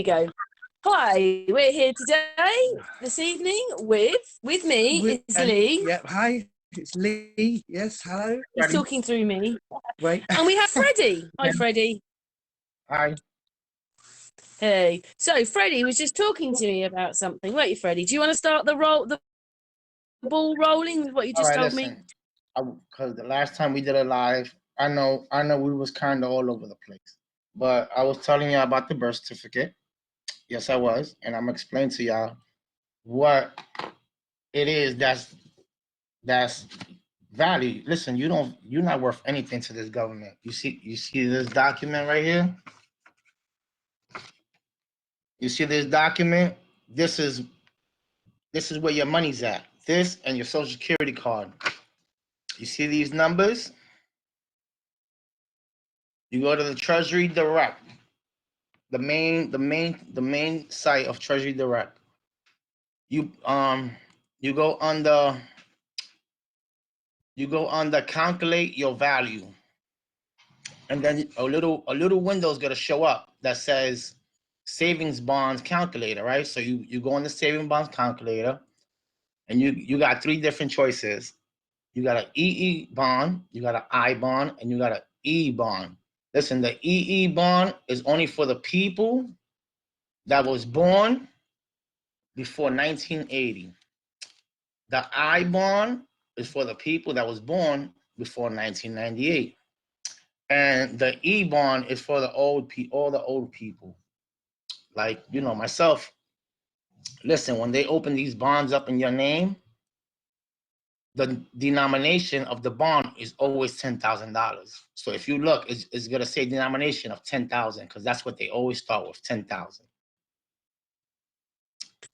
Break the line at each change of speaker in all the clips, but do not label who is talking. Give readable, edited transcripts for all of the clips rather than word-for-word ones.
go. Hi, we're here today, this evening, with me is Lee.
Yep, hi, it's Lee. Yes, hello.
He's talking through me.
Wait.
And we have Freddie. Hi, Freddie.
Hi.
Hey. So Freddie was just talking to me about something. Weren't you, Freddie? Do you want to start the ball rolling with what you just told me?
Because the last time we did a live, I know we was kind of all over the place, but I was telling you about the birth certificate. Yes, I was, and I'm explaining to y'all what it is that's value. Listen, you're not worth anything to this government. You see this document right here? You see this document? This is where your money's at. This and your social security card. You see these numbers? You go to the Treasury Direct, the main site of Treasury Direct. You go under calculate your value, and then a little window is gonna show up that says savings bonds calculator, right? So you go on the savings bonds calculator, and you got three different choices. You got an EE bond, you got an I bond, and you got an E bond. Listen, the EE bond is only for the people that was born before 1980. The I bond is for the people that was born before 1998. And the E bond is for the all the old people. Like, myself. Listen, when they open these bonds up in your name, the denomination of the bond is always $10,000. So if you look, it's gonna say denomination of 10,000 because that's what they always start with, 10,000.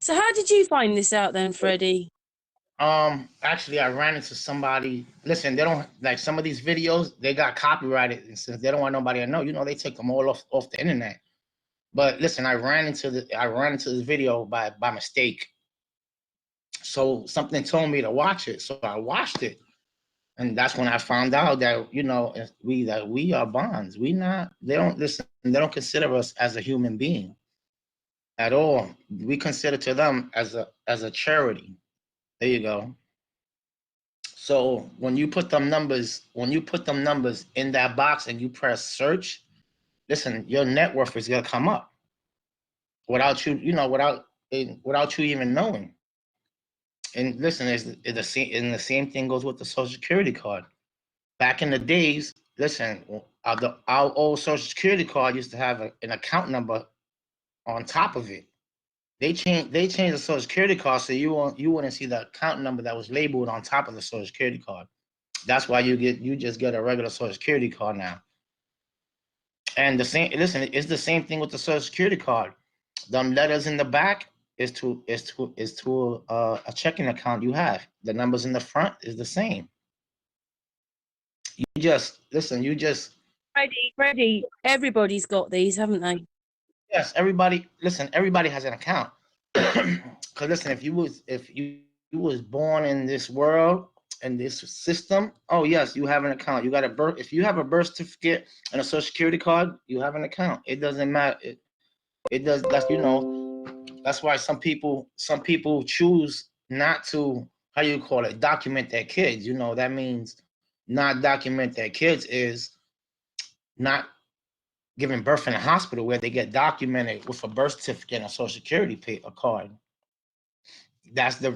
So how did you find this out then, Freddie?
Actually, I ran into somebody. Listen, they don't like some of these videos. They got copyrighted, and since they don't want nobody to know, they take them all off the internet. But listen, I ran into this video by mistake. So something told me to watch it, so I watched it. And that's when I found out that we are bonds. They don't listen. They don't consider us as a human being at all. We consider to them as a charity. There you go. So when you put them numbers in that box and you press search, listen, your net worth is gonna come up without you, without you even knowing. And listen, the same thing goes with the Social Security card. Back in the days, listen, our old Social Security card used to have an account number on top of it. They changed the Social Security card so you wouldn't see the account number that was labeled on top of the Social Security card. That's why you just get a regular Social Security card now. And it's the same thing with the Social Security card. Them letters in the back is to a checking account you have. The numbers in the front is the same.
Freddie, everybody's got these, haven't they?
Yes, everybody has an account. Because listen, if you was born in this world and this system, oh yes, you have an account. You got if you have a birth certificate and a Social Security card, you have an account. It doesn't matter. It does. That's why some people choose not to, how you call it, document their kids. That means not document their kids is not giving birth in a hospital where they get documented with a birth certificate and a Social Security card. That's the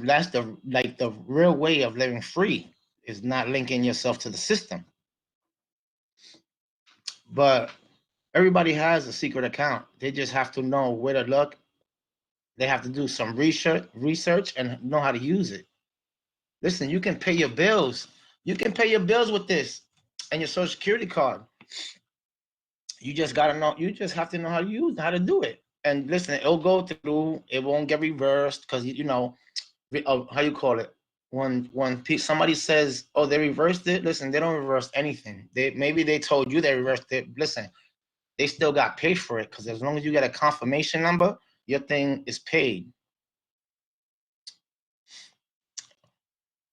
real way of living free, is not linking yourself to the system. But everybody has a secret account. They just have to know where to look. They have to do some research and know how to use it. Listen, you can pay your bills. You can pay your bills with this and your Social Security card. You just gotta know. You just have to know how to do it. And listen, it'll go through. It won't get reversed because how you call it. When somebody says, "Oh, they reversed it," listen, they don't reverse anything. Maybe they told you they reversed it. Listen, they still got paid for it because as long as you get a confirmation number, your thing is paid.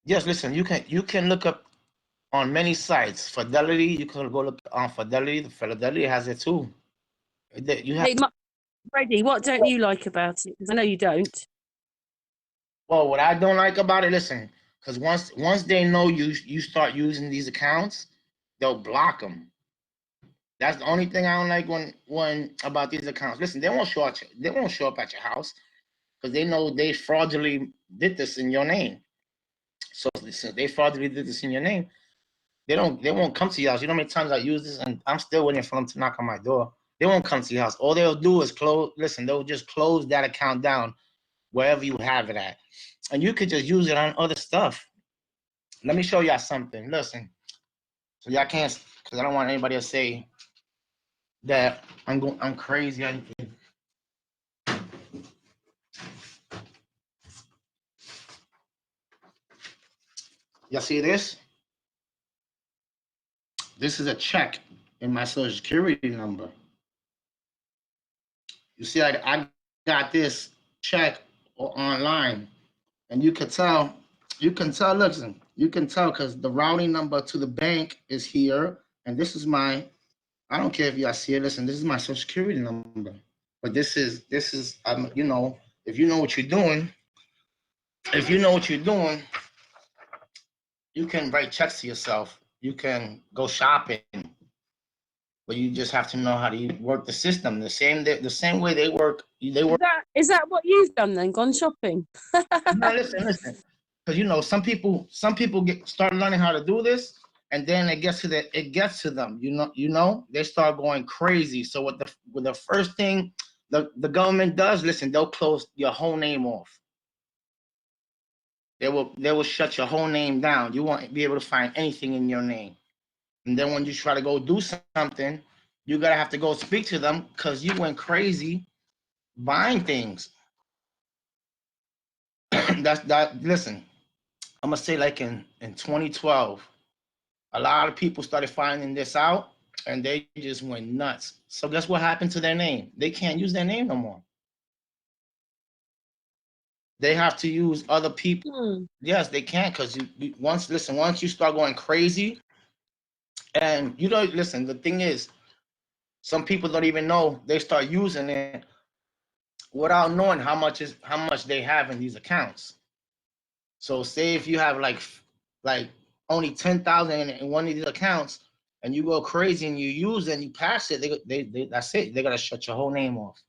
Yes, listen, you can look up on many sites. Fidelity, you can go look on Fidelity. The Fidelity has it too.
Freddie, what don't you like about it? Because I know you don't.
Well, what I don't like about it, listen, because once they know you start using these accounts, they'll block them. That's the only thing I don't like when about these accounts. Listen, they won't show up at your house because they know they fraudulently did this in your name. So listen, they fraudulently did this in your name. They won't come to your house. You know how many times I use this, and I'm still waiting for them to knock on my door. They won't come to your house. All they'll do is close. Listen, they'll just close that account down wherever you have it at, and you could just use it on other stuff. Let me show y'all something. Listen, so y'all can't, because I don't want anybody to say that I'm crazy. Y'all see this? This is a check in my social security number. You see, I got this check online, and listen, you can tell because the routing number to the bank is here, and this is my, I don't care if y'all see it, listen, this is my social security number. But this is, you know, if you know what you're doing, you can write checks to yourself. You can go shopping, but you just have to know how to work the system. The same way they work.
Is that what you've done then? Gone shopping?
No, listen. Because you know, some people start learning how to do this, and then it gets to them. You know, they start going crazy. So with the first thing the government does, listen, they'll close your whole name off. They will shut your whole name down. You won't be able to find anything in your name. And then when you try to go do something, you gotta have to go speak to them because you went crazy buying things. Listen, I'm gonna say like in 2012, a lot of people started finding this out and they just went nuts. So guess what happened to their name? They can't use their name no more. They have to use other people. Yes, they can't because once you start going crazy, and you know, listen, the thing is, some people don't even know they start using it without knowing how much they have in these accounts. So say if you have like only 10,000 in one of these accounts and you go crazy and you use it and you pass it, they that's it. They're gonna shut your whole name off.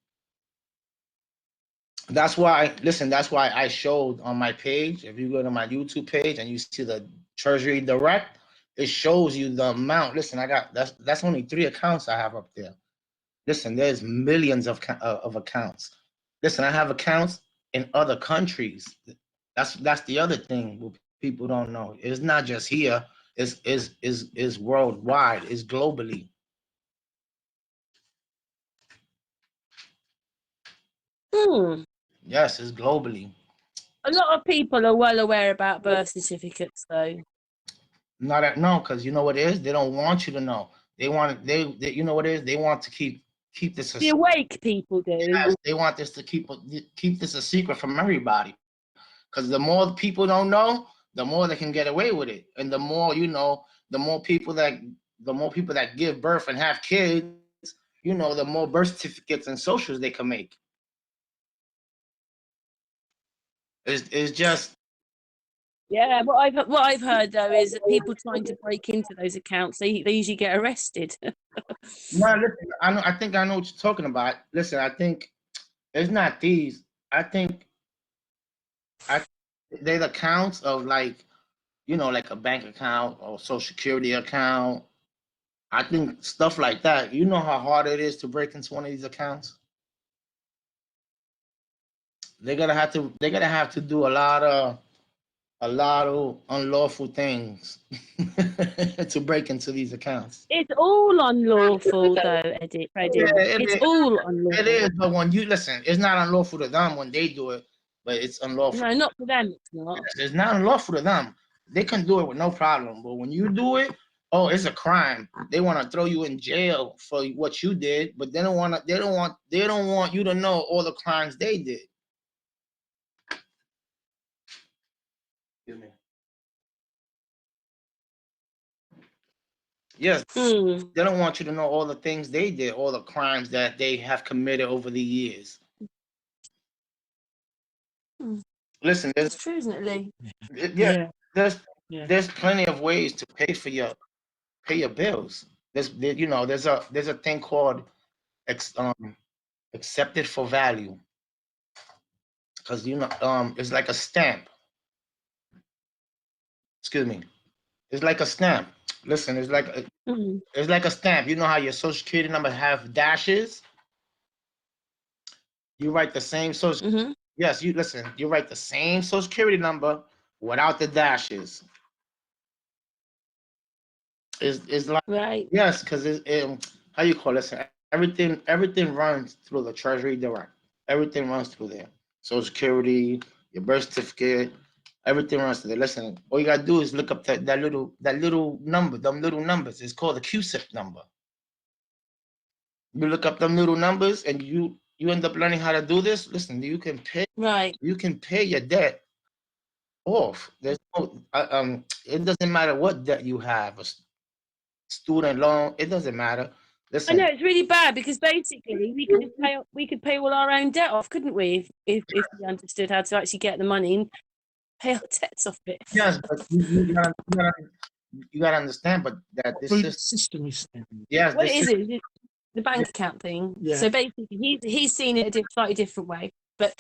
That's why I showed on my page. If you go to my YouTube page and you see the Treasury Direct, it shows you the amount. Listen, I got that's only 3 accounts I have up there. Listen, there's millions of accounts. Listen, I have accounts in other countries. That's the other thing what people don't know. It's not just here. It's worldwide. It's globally. Yes, it's globally.
A lot of people are well aware about birth certificates, though.
No, because you know what it is. They don't want you to know. They you know what it is. They want to keep this.
The awake people do.
Yes, they want this to keep this a secret from everybody. Because the more people don't know, the more they can get away with it, and the more the more people that give birth and have kids, the more birth certificates and socials they can make. It's just
Yeah, what I've heard though is that people trying to break into those accounts, they usually get arrested.
no. Listen, I think I know what you're talking about. Listen, I think it's not these. I think they're the accounts of like a bank account or social security account. I think stuff like that. You know how hard it is to break into one of these accounts. They're gonna have to do a lot of unlawful things to break into these accounts.
It's all unlawful, though, Freddie.
Yeah,
it's all unlawful.
It is, but when you listen, it's not unlawful to them when they do it, but it's unlawful.
No, not for them. It's not.
It's not unlawful to them. They can do it with no problem, but when you do it, oh, it's a crime. They want to throw you in jail for what you did, but they don't want you to know all the crimes they did. Excuse me. Yes,
Mm.
they don't want you to know all the things they did, all the crimes that they have committed over the years.
Mm.
Listen,
It's true, isn't it, Lee?
yeah,
Yeah.
there's
Yeah.
there's plenty of ways to pay your bills. There's a thing called ex, accepted for value, because it's like a stamp. Excuse me, it's like a stamp. Listen,
Mm.
it's like a stamp. You know how your social security number have dashes? You write the same social.
Mm-hmm.
Yes, you listen. You write the same social security number without the dashes. Is like,
Right.
yes, because how you call it? Everything runs through the Treasury Direct. Everything runs through there. Social Security, your birth certificate, everything runs through there. Listen, all you gotta do is look up that little number, them little numbers. It's called the QSIP number. You look up them little numbers, and you end up learning how to do this. Listen,
Right.
you can pay your debt off. There's no it doesn't matter what debt you have, student loan, it doesn't matter.
I know
Listen,
it's really bad because basically we could pay all our own debt off, couldn't we? If we understood how to actually get the money and pay our debts off it.
yes, but you gotta understand, but that this
Through the
is
system is
yes,
What it
this is
is the bank account thing.
Yeah.
So basically, he's seen it a slightly different way, but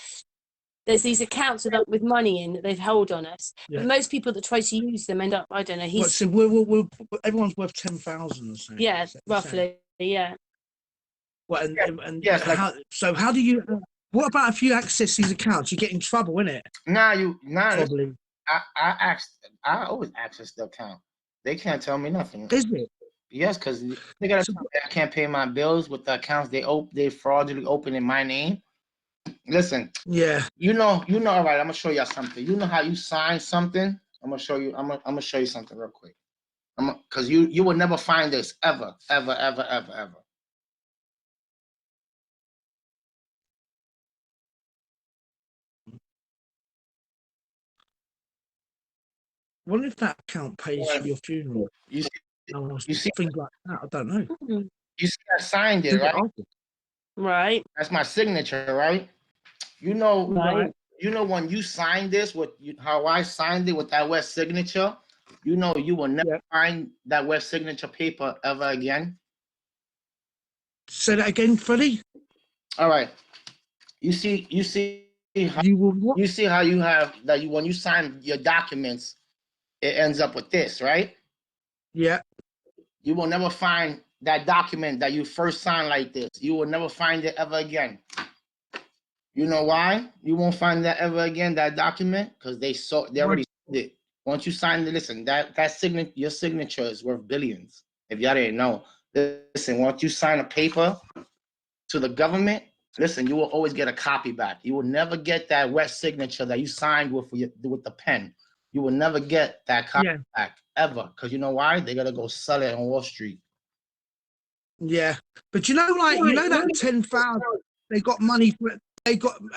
there's these accounts with money in that they've held on us.
Yeah.
But most people that try to use them end up, I don't know.
What, so we're everyone's worth 10,000 or something.
Yeah,
Is that what you're saying?
roughly, yeah.
Well, and
yes, like
how do you? What about if you access these accounts? You get in trouble, innit? Probably.
I always access the account. They can't tell me nothing.
Is it?
Yes, because they gotta
So-
tell me I can't pay my bills with the accounts they fraudulently open in my name. Listen,
Yeah.
all right, I'm gonna show y'all something. You know how you sign something? I'm gonna show you something real quick. Because you will never find this ever, ever, ever, ever, ever.
What if that account pays for your funeral?
You see,
No,
you see,
things like that. I don't know.
Mhm.
you see, I signed it, right?
Right,
That's my signature, right? You know,
right.
when you signed this, how I signed it with that wet signature, you will never find that wet signature paper ever again.
Say that again, Freddie.
All right. You see how
You will what?
you see how you have that when you sign your documents, it ends up with this, right?
Yeah.
You will never find that document that you first signed like this. You will never find it ever again. You know why? You won't find that ever again, that document, because they already sold it. Once you sign it, listen, your signature is worth billions. If y'all didn't know. Listen, once you sign a paper to the government, listen, you will always get a copy back. You will never get that wet signature that you signed with the pen. You will never get that copy back ever. Because you know why? They're gonna go sell it on Wall Street.
Yeah. But that 10,000, they got money for it.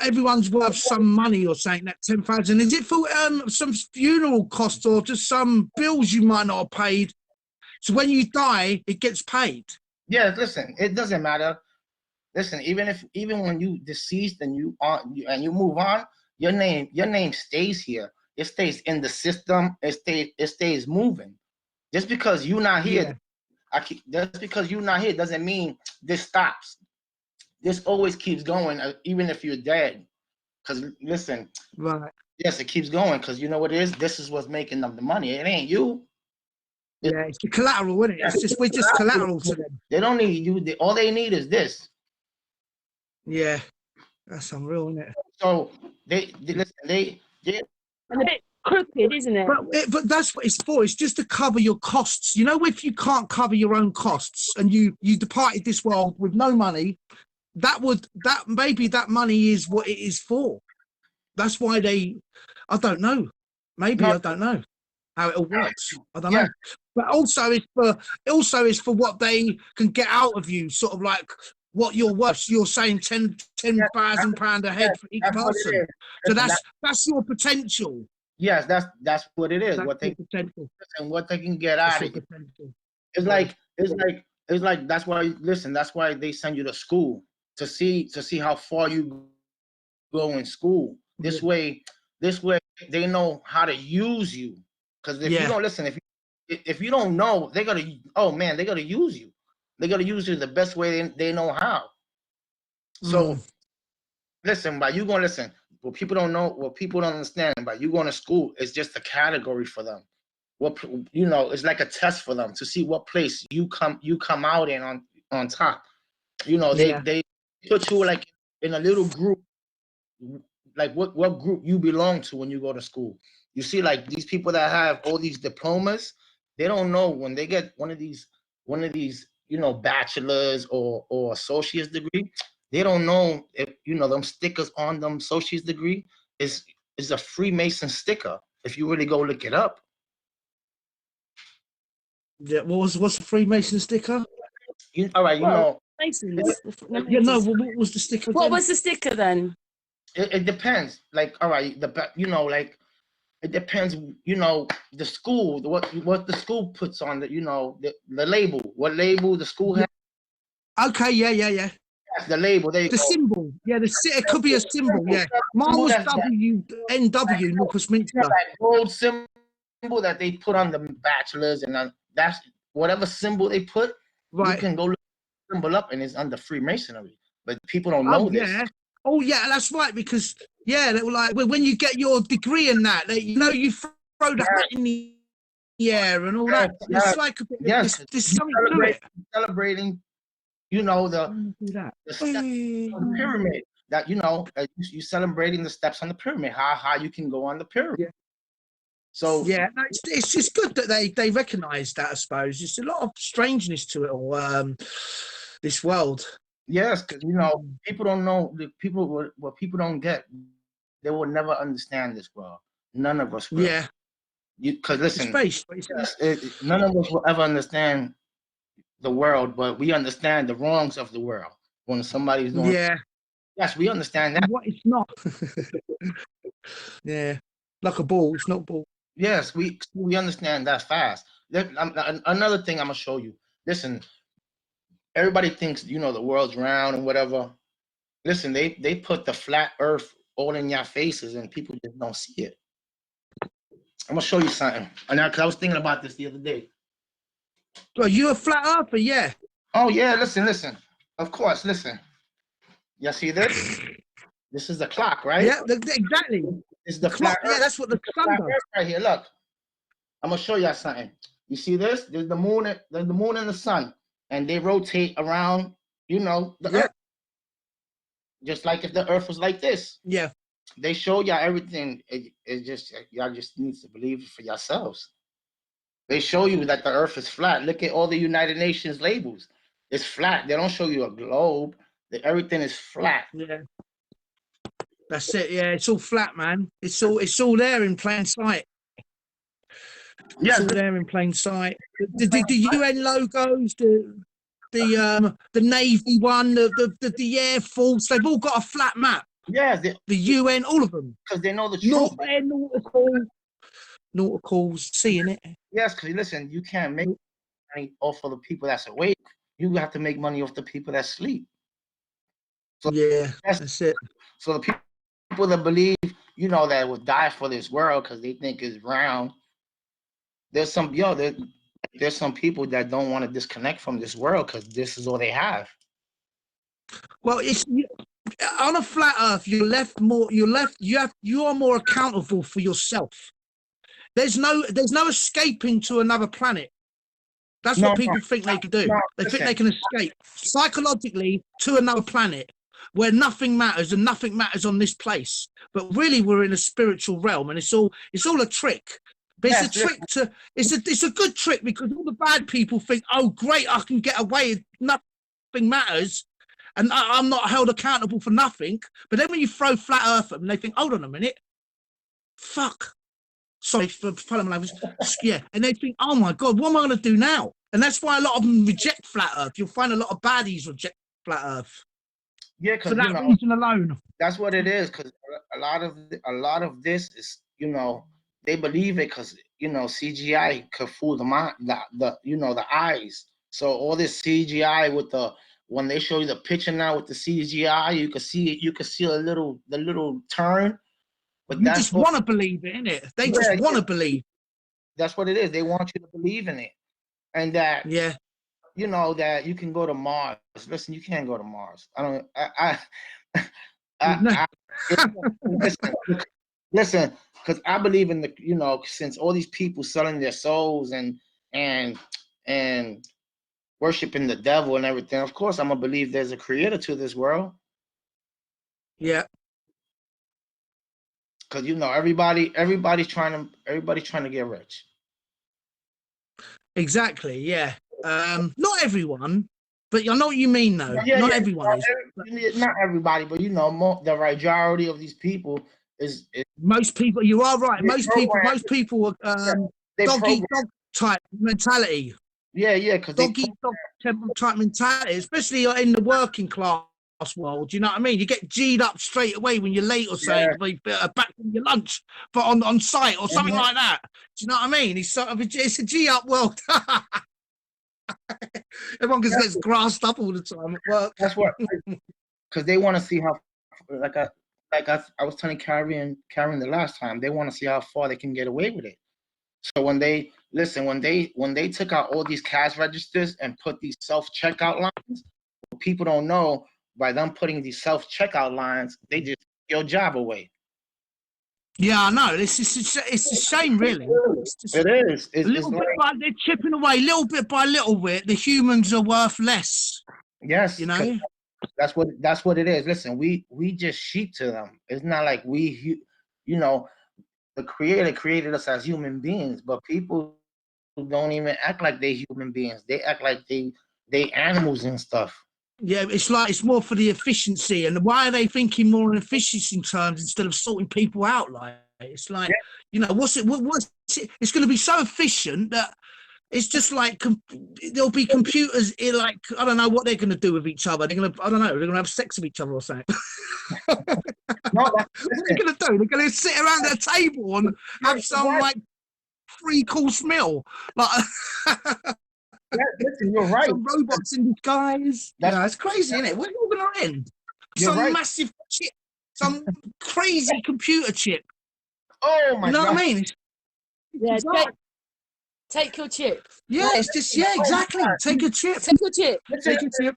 Everyone's worth some money or saying that 10,000. Is it for some funeral costs or just some bills you might not have paid? So when you die, it gets paid.
Yeah, listen, it doesn't matter. Listen, even when you deceased and you move on, your name stays here. It stays in the system. It stays moving. Just because you're not here, just because you're not here doesn't mean this stops. This always keeps going, even if you're dead. Because listen,
Right.
yes, it keeps going. Because you know what it is. This is what's making them the money. It ain't you.
Yeah, it's the collateral, isn't it? We're just collateral to them.
They don't need you. All they need is this.
Yeah, that's unreal, isn't it?
So they listen. They
And a bit crooked, isn't it?
But that's what it's for. It's just to cover your costs. If you can't cover your own costs and you departed this world with no money, maybe that money is what it is for. That's why I don't know. Maybe I don't know how it all works. I don't know. But also it's for what they can get out of you, sort of like what you're worth. You're saying £10,000 a head for each person. So that's your potential.
Yes, that's what it is.
That's
What they
potential.
and what they can get out of you. it's like that's why listen, that's why they send you to school to see how far you go in school. This way they know how to use you. Because if you don't listen, if you don't know, they're gonna use you. They're gonna use you the best way they know how. So listen, by you going listen, what people don't know, what people don't understand, by you going to school, it's just a category for them. What it's like a test for them to see what place you come out in on top. They put you like in a little group, like what group you belong to when you go to school. You see, like these people that have all these diplomas, they don't know when they get one of these bachelor's or associate's degree. They don't know if them stickers on them associate's degree is a Freemason sticker. If you really go look it up.
Yeah, what's the Freemason sticker?
All right,
Masons.
Yeah, no. What was the sticker?
What was the sticker then?
It depends. Like, all right, like it depends. The school, what the school puts on the label. What label the school has?
Okay, yeah.
That's the label.
The symbol. Yeah, it could be a symbol. Yeah, mine was WNW, North Westminster.
That gold symbol that they put on the bachelors, and that's whatever symbol they put.
Right.
You can go look the symbol up, and it's under Freemasonry. But people don't know this.
Yeah. Oh, yeah, that's right. Because they were like when you get your degree in that, you throw the hat in the air and all that. It's like a bit.
Yes,
there's something to it.
Celebrating. The steps on the pyramid. That you celebrating the steps on the pyramid. How you can go on the pyramid.
Yeah.
So
it's just good that they recognise that. I suppose there's a lot of strangeness to it all. This world.
Yes, because people don't know what people don't get. They will never understand this world. None of us will.
Yeah.
Because listen,
space.
none of us will ever understand the world, but we understand the wrongs of the world when somebody's doing.
Yeah.
Yes, we understand that.
What it's not. Yeah, like a ball. It's not a ball.
Yes, we understand that fast. Another thing I'm gonna show you. Listen, everybody thinks the world's round and whatever. Listen, they put the flat Earth all in your faces, and people just don't see it. I'm gonna show you something. And because I was thinking about this the other day.
Well, you a flat earther, yeah.
Oh yeah, listen. Of course, listen. You see this? This is the clock, right?
Yeah, exactly.
It's the clock.
Yeah, that's what the sun does.
Right here, look. I'm gonna show you something. You see this? There's the moon and the sun, and they rotate around. The Earth. Just like if the Earth was like this.
Yeah.
They show y'all everything. It just y'all just need to believe it for yourselves. They show you that the Earth is flat. Look at all the United Nations labels. It's flat. They don't show you a globe. Everything is flat.
Yeah. That's it. Yeah, it's all flat, man. It's all there in plain sight. It's all there in plain sight. The UN logos, the Navy one, the Air Force, they've all got a flat map.
Yeah,
the UN, all of them.
Because they know the truth.
Nauticals, seeing it.
Yes, because listen, you can't make money off of the people that's awake. You have to make money off the people that sleep. So
that's it.
So the people that believe, that will die for this world because they think it's round. There's some people that don't want to disconnect from this world because this is all they have.
Well, it's on a flat Earth. You are more accountable for yourself. There's no escaping to another planet. That's what people think they can do. They think they can escape psychologically to another planet where nothing matters and nothing matters on this place. But really, we're in a spiritual realm, and it's all a trick. But it's a trick it's a good trick because all the bad people think, oh, great, I can get away. Nothing matters, and I'm not held accountable for nothing. But then when you throw flat Earth at them, they think, hold on a minute, fuck. Sorry for following my language. Yeah, and they think, oh my God, what am I going to do now? And that's why a lot of them reject flat Earth. You'll find a lot of baddies reject flat Earth.
Yeah, because
for that reason alone.
That's what it is. Because a lot of this is, they believe it because CGI could fool the mind, the eyes. So all this CGI with when they show you the picture now with the CGI, you can see the little turn. But
You just want to believe it, innit? They just want to believe.
That's what it is. They want you to believe in it, and that that you can go to Mars. Listen, you can't go to Mars. Listen, because I believe in since all these people selling their souls and worshiping the devil and everything, of course I'm gonna believe there's a creator to this world.
Yeah.
Because everybody's trying to get rich.
Exactly. Yeah. Not everyone, but I know what you mean, though. Not everyone is.
Not everybody, but the majority of these people is
most people. You are right. Most people dog eat dog type mentality.
Yeah, because
dog eat dog type mentality, especially in the working class world. Do you know what I mean? You get G'd up straight away when you're late or something, back from your lunch, but on site or something like that. Do you know what I mean? It's a G up world. Everyone gets grassed up all the time at work.
That's what, because they want to see how, like I was telling Karen the last time, they want to see how far they can get away with it. So when they took out all these cash registers and put these self-checkout lines, what people don't know, by them putting these self-checkout lines, they just take your job away.
Yeah, I know. It's a shame, really.
It is.
They're chipping away, little bit by little bit. The humans are worth less.
Yes, that's what it is. Listen, we just sheep to them. It's not like the Creator created us as human beings, but people don't even act like they're human beings. They act like they animals and stuff.
Yeah, it's more for the efficiency. And why are they thinking more in efficiency terms instead of sorting people out? Like it's like, what's it? It's going to be so efficient that it's just like there'll be computers in, like, I don't know what they're going to do with each other. They're going to have sex with each other or something. What are they going to do? They're going to sit around their table and have some like 3-course meal. Like.
Listen, you're right.
Some robots in disguise. It's crazy, isn't it? Where's it all going to end? Massive chip, some crazy computer chip.
Oh my God!
You know what I mean?
Take your chip.
Yeah, it's just exactly. Take a chip.
Take your chip.
Take a chip.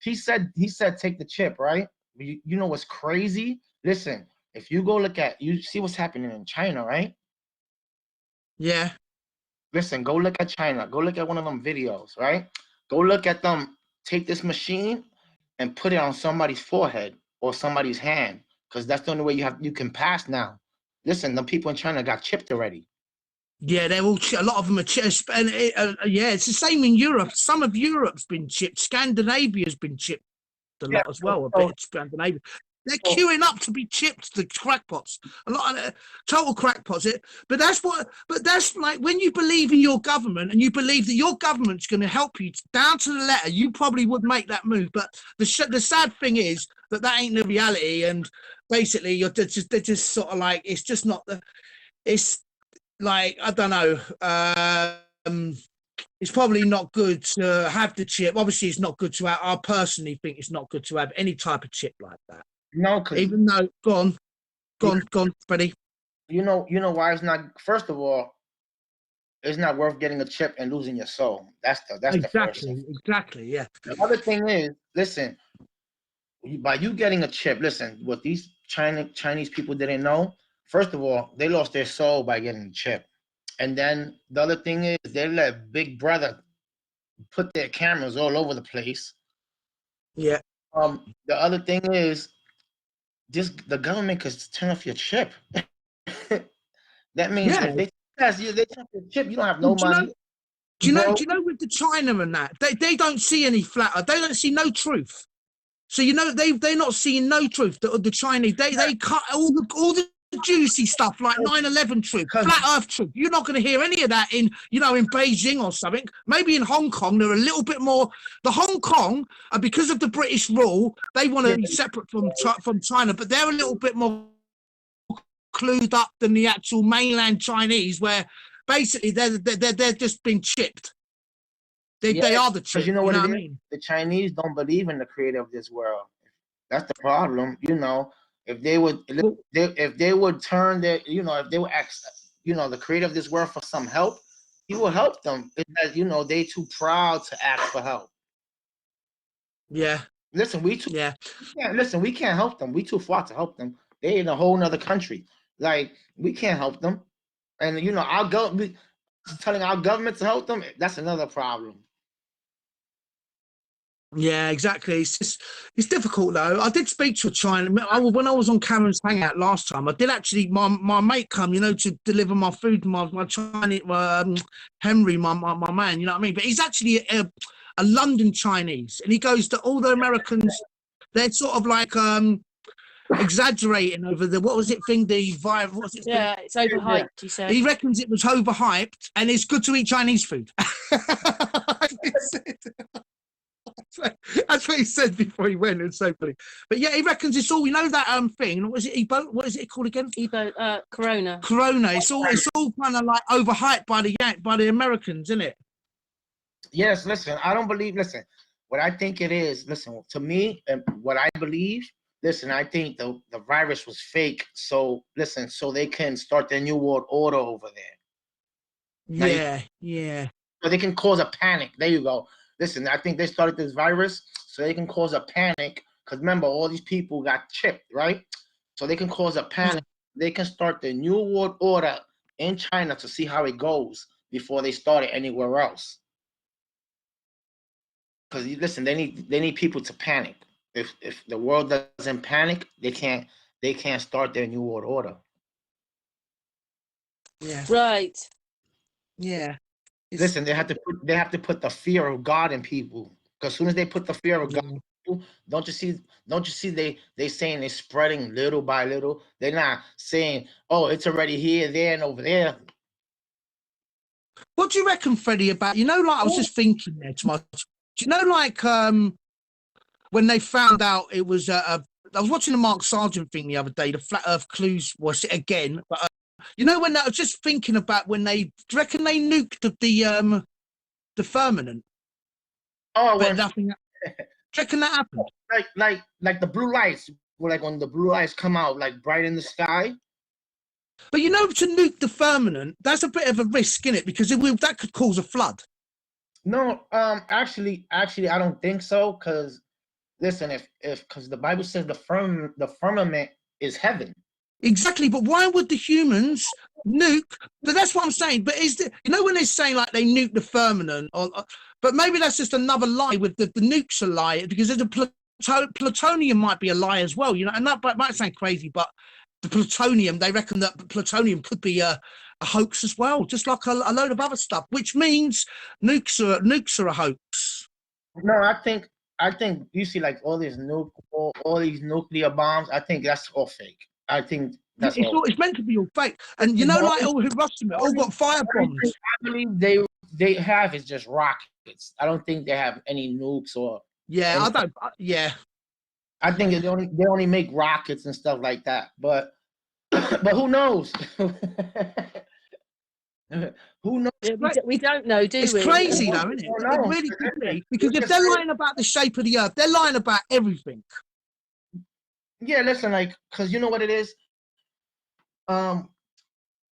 He said take the chip, right? You know what's crazy? Listen, if you go you see what's happening in China, right?
Yeah.
Listen, go look at China. Go look at one of them videos, right? Go look at them. Take this machine and put it on somebody's forehead or somebody's hand, because that's the only way you can pass now. Listen, the people in China got chipped already.
Yeah, they're all a lot of them are chipped. And it's the same in Europe. Some of Europe's been chipped. Scandinavia's been chipped a lot as well. A bit of Scandinavia. They're queuing up to be chipped, the crackpots. A lot of total crackpots. But that's like when you believe in your government and you believe that your government's going to help you down to the letter, you probably would make that move. But the sad thing is that ain't the reality. And basically, they're just sort of like, it's just not it's like, I don't know. It's probably not good to have the chip. Obviously, it's not good to have. I personally think it's not good to have any type of chip like that.
No,
even though go on, Freddie.
You know why it's not. First of all, it's not worth getting a chip and losing your soul. That's the first thing.
Exactly. Yeah.
The other thing is, listen, by you getting a chip, listen, what these Chinese people didn't know. First of all, they lost their soul by getting the chip, and then the other thing is they let Big Brother put their cameras all over the place.
Yeah.
The other thing is, the government could turn off your chip. That means if they turn off your chip, you don't have no money.
Do you know with the China and that, they don't see any flat. They don't see no truth. So they're not seeing no truth. The Chinese they cut all the juicy stuff like 9/11 truth, flat Earth truth. You're not going to hear any of that in Beijing or something. Maybe in Hong Kong they're a little bit more. The Hong Kong, because of the British rule, they want to be separate from China, but they're a little bit more clued up than the actual mainland Chinese, where basically they're just being chipped. They are the chip.
You know what
I
it is?
mean?
The Chinese don't believe in the creator of this world. That's the problem. You know, if they would turn their, you know, if they would ask, you know, the creator of this world for some help, he will help them. It's that, you know, they too proud to ask for help.
Yeah.
Listen, we can't help them. We too far to help them. They in a whole nother country. Like, we can't help them. And you know, telling our government to help them, that's another problem.
Yeah, exactly. It's difficult though. I did speak to a China when I was on Cameron's Hangout last time. I did actually. My mate come, you know, to deliver my food. My Chinese, Henry, my man. You know what I mean? But he's actually a London Chinese, and he goes to all the Americans. They're sort of like exaggerating over the, what was it thing, the vibe, what's it?
Yeah, it's overhyped. He said
he reckons it was overhyped, and it's good to eat Chinese food. That's what he said before he went. It's so funny. But yeah, he reckons it's all, you know, that thing. What is it? Ebo? What is it called again?
Corona.
Corona. It's all kind of like overhyped by the Americans, isn't it?
Yes. Listen, I don't believe. Listen, what I think it is. Listen, to me, and what I believe. Listen, I think the virus was fake. So listen, so they can start their new world order over there.
Yeah.
So they can cause a panic. There you go. Listen, I think they started this virus so they can cause a panic. Because remember, all these people got chipped, right? So they can cause a panic. They can start the new world order in China to see how it goes before they start it anywhere else. Because listen, they need people to panic. If the world doesn't panic, they can't start their new world order.
Yeah.
Right.
Yeah.
Listen, they have to put the fear of God in people. Because as soon as they put the fear of God in people, don't you see they saying it's spreading little by little. They're not saying, oh, it's already here, there, and over there.
What do you reckon, Freddie, about, you know, like I was just thinking there to myself, do you know, like when they found out it was I was watching the Mark Sargent thing the other day, the Flat Earth Clues was it again, but you know, when I was just thinking about when do you reckon they nuked the firmament?
Oh,
but nothing. Do you reckon that happened?
Like the blue lights, like when the blue lights come out, like bright in the sky.
But you know, to nuke the firmament, that's a bit of a risk, isn't it? Because that could cause a flood.
No, actually, I don't think so. Because listen, because the Bible says the firmament is heaven.
Exactly, but why would the humans nuke? But that's what I'm saying. But you know, when they're saying like they nuke the firmament, but maybe that's just another lie with the nukes a lie, because there's a plutonium might be a lie as well. You know, and that might sound crazy, but the plutonium, they reckon that plutonium could be a hoax as well, just like a load of other stuff, which means nukes are a hoax.
No, I think you see like all these nuclear bombs. I think that's all fake. I think that's
it's meant to be all fake. And you know, like all Hiroshima, all got fire bombs.
I believe they have is just rockets. I don't think they have any nukes or.
Yeah, I don't. Yeah.
I think they only make rockets and stuff like that. But who knows? Who knows?
We don't know, do we?
It's crazy, though, isn't it? It really could be. Because if they're lying about the shape of the Earth, they're lying about everything.
Yeah, listen, like, because you know what it is? How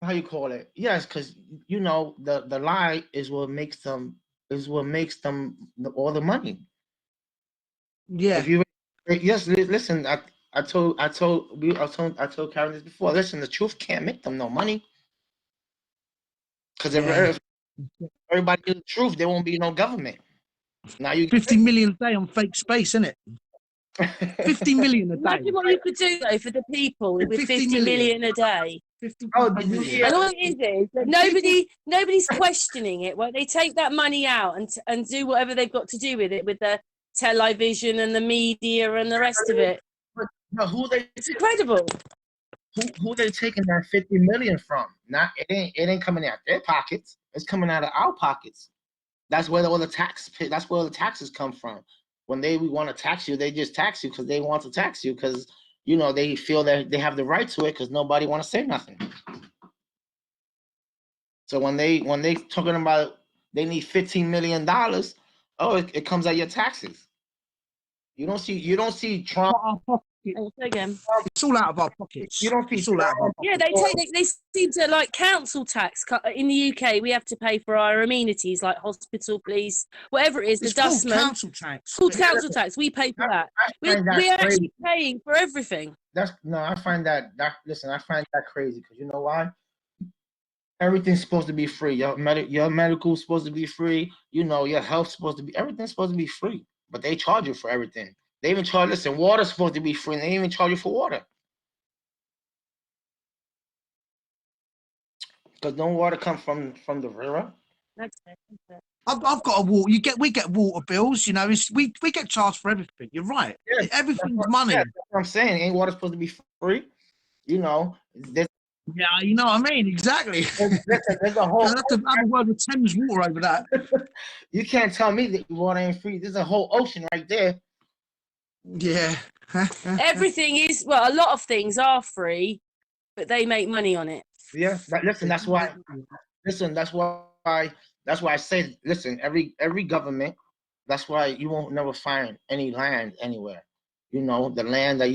you call it? Yes, because you know the lie is what makes them all the money.
Yeah.
Listen, I told Karen this before. Listen, the truth can't make them no money. Because if everybody knew the truth, there won't be no government. Now you
50 million a day on fake space, isn't it? 50 million a day.
Imagine what you could do though for the people with 50 million a day.
50
million.
And all it is that nobody's questioning it. Well, they take that money out and do whatever they've got to do with it, with the television and the media and the rest of it.
But
it's incredible.
Who they taking that 50 million from? It ain't coming out their pockets. It's coming out of our pockets. That's where all the taxes come from. When we want to tax you, they just tax you because they want to tax you because you know, they feel that they have the right to it because nobody want to say nothing. So when they talking about they need $15 million, oh, it comes out your taxes. You don't see Trump.
Again.
It's all out of our pockets.
You don't see
It's all out of our
Yeah, they seem to like council tax. In the UK, we have to pay for our amenities like hospital, police, whatever it is.
It's
the
called
dustman.
council tax.
It's called council tax. We pay for that. We're actually paying for everything.
I find that listen, I find that crazy because you know why? Everything's supposed to be free. Your medical is supposed to be free. You know, your health's supposed to be, everything's supposed to be free. But they charge you for everything. They even charge, listen, water's supposed to be free, and they even charge you for water. Because no water comes from the river.
That's it.
I've got a water. We get water bills. You know, we get charged for everything. You're right.
Yeah,
everything's money.
Yeah, that's what I'm saying. Ain't water supposed to be free? You know,
yeah, you know what I mean. Exactly.
There's a whole.
I have to have a word with Thames Water over that.
You can't tell me that water ain't free. There's a whole ocean right there.
Yeah.
Everything is, well, a lot of things are free, but they make money on it.
Yeah. Listen, that's why. Listen, that's why I say, listen, every government. That's why you won't never find any land anywhere. You know, the land that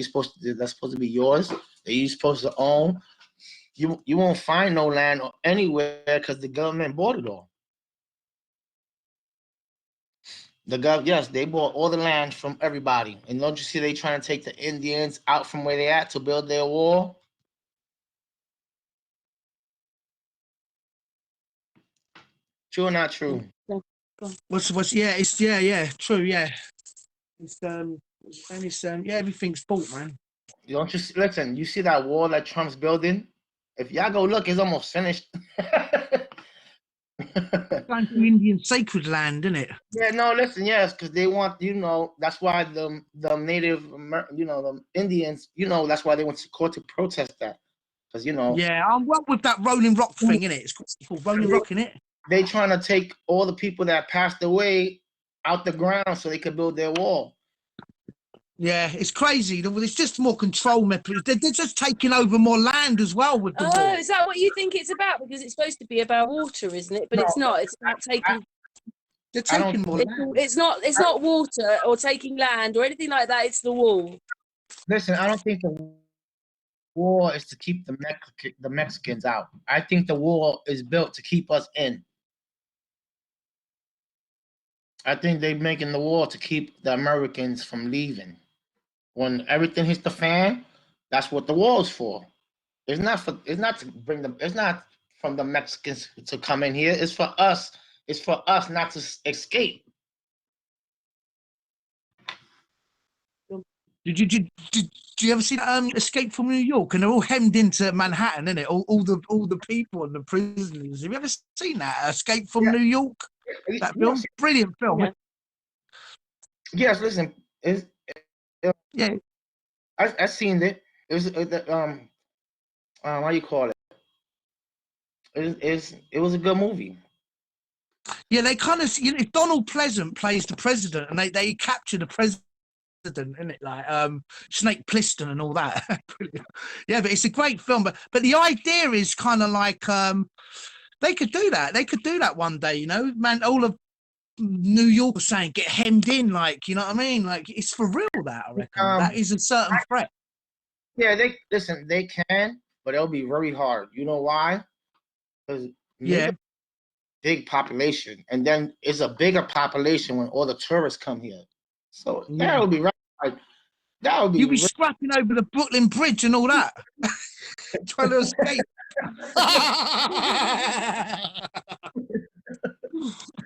that's supposed to be yours, that you're supposed to own. You won't find no land anywhere because the government bought it all. Yes, they bought all the land from everybody. And don't you see they trying to take the Indians out from where they at to build their wall? True or not true?
What's yeah, it's true, yeah. It's everything's bought, man.
Don't you listen, you see that wall that Trump's building? If y'all go look, it's almost finished.
Going to Indian sacred land, isn't it?
Yeah, no, listen, yes, because they want, you know, that's why the Native, you know, the Indians, you know, that's why they went to court to protest that. Because, you know.
Yeah, I'm well with that Rolling Rock thing, innit? It's called Rolling Rock, innit?
They trying to take all the people that passed away out the ground so they could build their wall.
Yeah, it's crazy. It's just more control methods. They're just taking over more land as well with the war.
Is that what you think it's about? Because it's supposed to be about water, isn't it? But it's not. It's about taking.
They're taking more land.
It's not water or taking land or anything like that. It's the wall.
Listen, I don't think the war is to keep the Mexicans out. I think the war is built to keep us in. I think they're making the war to keep the Americans from leaving. When everything hits the fan, that's what the war is for. It's not to bring them. It's not from the Mexicans to come in here. It's for us. It's for us not to escape.
Did you ever see Escape from New York? And they're all hemmed into Manhattan, innit? All the people and the prisoners. Have you ever seen that Escape from New York? That film, brilliant film.
Yeah.
Yes, listen.
Yeah,
I seen it. It was what do you call it? It was a good movie.
Yeah, they kind of, you know, Donald Pleasant plays the president, and they capture the president, isn't it? Like Snake Plissken and all that. Yeah, but it's a great film. But the idea is kind of like they could do that. They could do that one day, you know, man. All of New York was saying get hemmed in, like, you know what I mean? Like, it's for real, that I reckon. That is a certain threat.
Yeah, they can, but it'll be very hard. You know why? Because big population, and then it's a bigger population when all the tourists come here. So that would be right. Like, that would be.
You'd be scrapping over the Brooklyn Bridge and all that, trying to escape.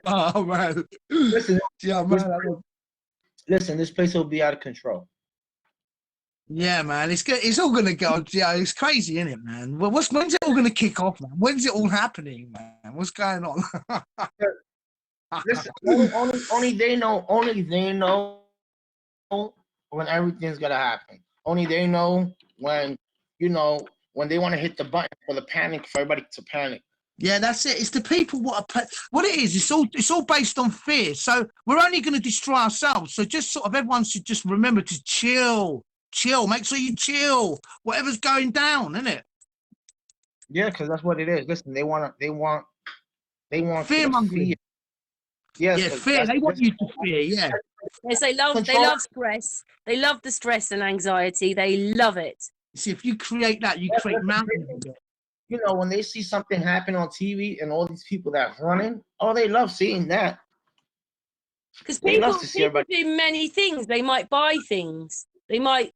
Oh man!
Listen,
yeah, man.
Listen, this place will be out of control.
Yeah, man, it's all gonna go. Yeah, it's crazy, isn't it, man? Well, when's it all gonna kick off, man? When's it all happening, man? What's going on?
Listen, only they know. Only they know when everything's gonna happen. Only they know when, you know, when they want to hit the button for the panic, for everybody to panic.
Yeah, that's it. It's the people what it is. It's all based on fear. So we're only going to destroy ourselves. So just sort of everyone should just remember to chill. chill. Make sure you chill. Whatever's going down, isn't it?
Yeah, because that's what it is. Listen, they want you
Fear
to fear.
mongering.
Yes,
Yeah,
because
fear.
that's
They want
this
you to fear. Yeah.
Yes, they
control.
love stress. They love the stress and anxiety. They love it.
See, if you create that, you create mountains of it.
You know, when they see something happen on TV and all these people that's running, oh, they love seeing that.
Because
They love to see
people
everybody.
do many things. They might buy things. They might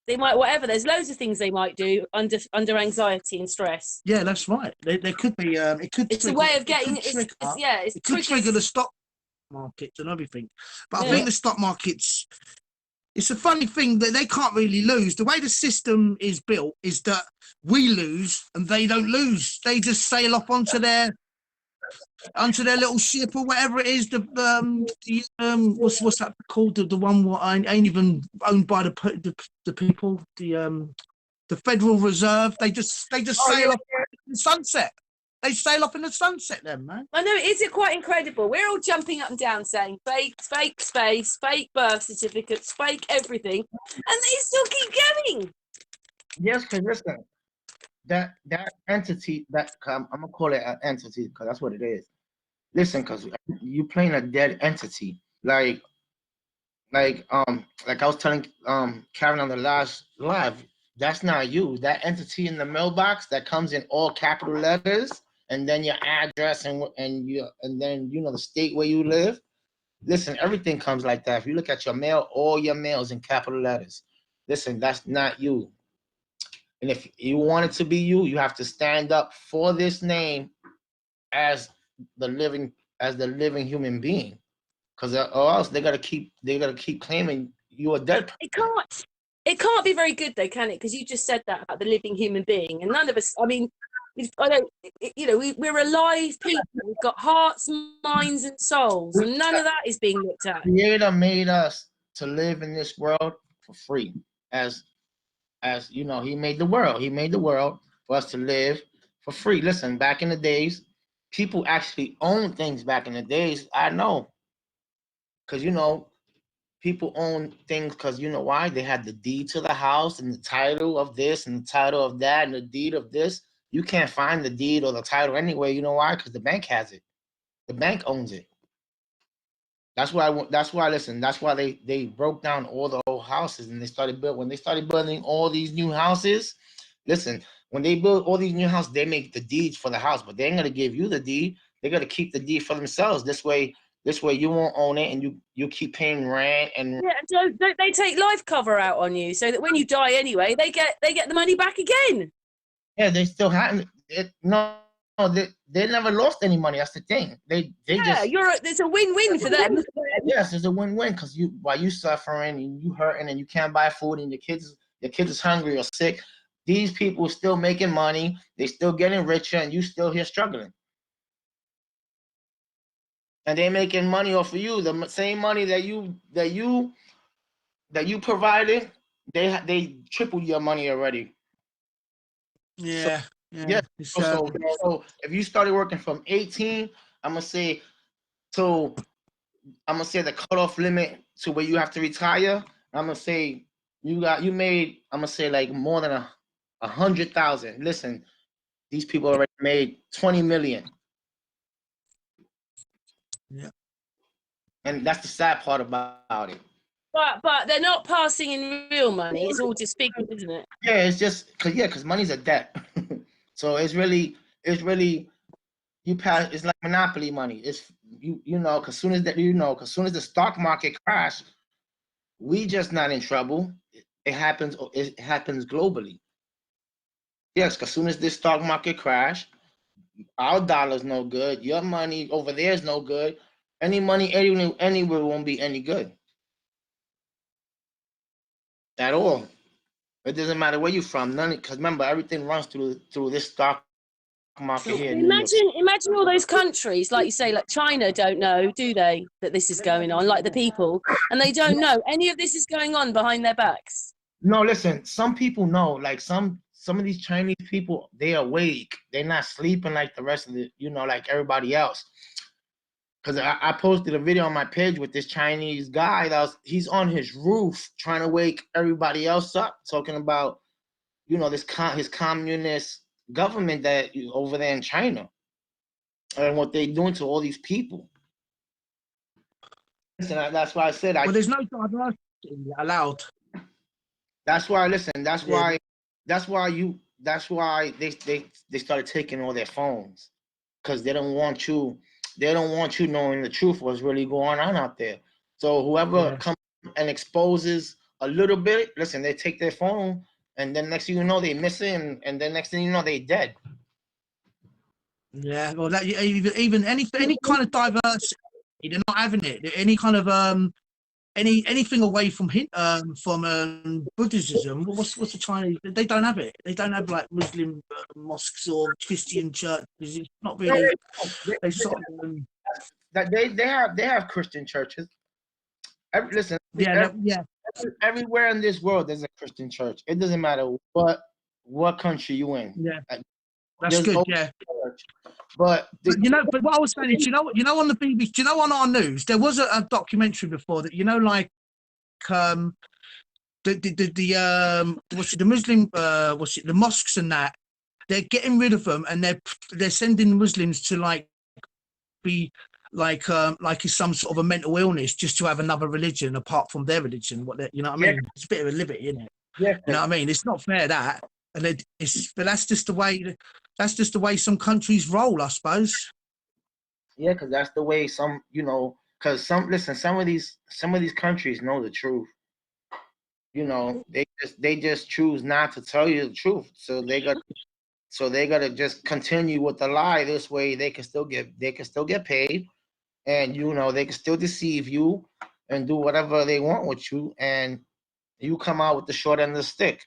whatever. There's loads of things they might do under anxiety and stress.
Yeah, that's right. There could be. It could.
It's a
Trigger,
way of
it
getting.
could trigger.
It's
It could trigger
triggers.
the stock markets and everything. But I
Yeah.
think the stock markets. It's a funny thing that they can't really lose. The way the system is built is that we lose and they don't lose. They just sail off onto their little ship or whatever it is. What's that called? The one what ain't even owned by the people. The Federal Reserve. They just
Oh yeah,
sail off in the sunset. They sail off in the sunset, then, man.
I know. Is it quite incredible? We're all jumping up and down saying fake, fake space, fake birth certificates, fake everything, and they still keep going.
yes. Because listen, that entity that I'm gonna call it an entity because that's what it is. Listen, because you playing a dead entity, like I was telling Karen on the last live. That's not you. That entity in the mailbox that comes in all capital letters, and then your address and then the state where you live. Listen, everything comes like that. If you look at your mail, all your mail's in capital letters. Listen, that's not you. And if you want it to be you, you have to stand up for this name as the living human being, because or else they gotta keep claiming you're a dead person.
It can't. It can't be very good though, can it? Because you just said that about the living human being, and none of us. I mean, I don't. We're alive people. We've got hearts, minds, and souls, and none of that is being looked at.
Creator made us to live in this world for free, as he made the world. He made the world for us to live for free. Listen, back in the days, people actually owned things. Back in the days, I know, because people own things because you know why? They had the deed to the house and the title of this and the title of that and the deed of this. You can't find the deed or the title anyway. You know why? Because the bank has it. The bank owns it. That's why. That's why. Listen. That's why they broke down all the old houses and when they started building all these new houses. Listen, when they build all these new houses, they make the deeds for the house, but they ain't gonna give you the deed. They're gonna keep the deed for themselves. This way you won't own it, and you keep paying rent and
Yeah, don't they take life cover out on you so that when you die anyway, they get the money back again?
yeah, they still have it. No, they never lost any money. That's the thing. They
Yeah,
just
it's a win-win for them.
yes, it's a win-win because while you suffering and you hurting and you can't buy food and your kids is hungry or sick, these people still making money. They still getting richer, and you still here struggling. And they're making money off of you. The same money that you provided, they tripled your money already. So
Yeah,
yeah.
yeah. It's
So if you started working from 18, I'm gonna say so. I'm gonna say the cutoff limit to where you have to retire. I'm gonna say you made. I'm gonna say like more than 100,000. Listen, these people already made 20 million,
yeah.
and that's the sad part about it.
But they're not passing in real money. It's all just figures, isn't it?
Yeah, it's just because money's a debt. So it's really you pass. It's like monopoly money. It's because soon as the stock market crash, we just not in trouble. It happens. It happens globally. Yes, because soon as this stock market crash, our dollar's no good. Your money over there is no good. Any money anywhere won't be any good at all. It doesn't matter where you're from. None because remember everything runs through this stock market here in New York City.
Imagine all those countries, like you say, like China don't know, do they, that this is going on, like the people, and they don't know any of this is going on behind their backs.
No, listen. Some people know. Like some of these Chinese people, they awake. They're not sleeping like the rest of like everybody else. because I posted a video on my page with this Chinese guy he's on his roof trying to wake everybody else up, talking about, you know, his communist government that over there in China and what they're doing to all these people. Listen, that's why I said
well, there's no diversity allowed.
That's why. Listen, that's
Yeah.
why they started taking all their phones, because they don't want you knowing the truth, what's really going on out there. So whoever comes and exposes a little bit, listen, they take their phone, and then next thing you know, they miss it, and then next thing you know, they dead.
Yeah, well, that even any kind of diversity, they're not having it. Any kind of anything away from Buddhism. What's the Chinese? They don't have it. They don't have like Muslim mosques or Christian churches. It's not really. They sort of
that they have Christian churches. Listen, everywhere in this world there's a Christian church. It doesn't matter what country you in.
Yeah, that's good. Yeah.
But
but what I was saying is, you know, on the BBC, you know, on our news, there was a documentary before that, you know, like the Muslim the mosques and that, they're getting rid of them, and they're sending Muslims to like be like it's some sort of a mental illness just to have another religion apart from their religion. You know what I mean? It's a bit of a liberty, isn't it?
Yeah.
You know what I mean? It's not fair that, and but that's just the way. That's just the way some countries roll, I suppose.
Yeah, because that's the way some, you know, because some of these countries know the truth. You know, they just choose not to tell you the truth. So they gotta just continue with the lie. This way they can still get paid, and you know, they can still deceive you and do whatever they want with you, and you come out with the short end of the stick.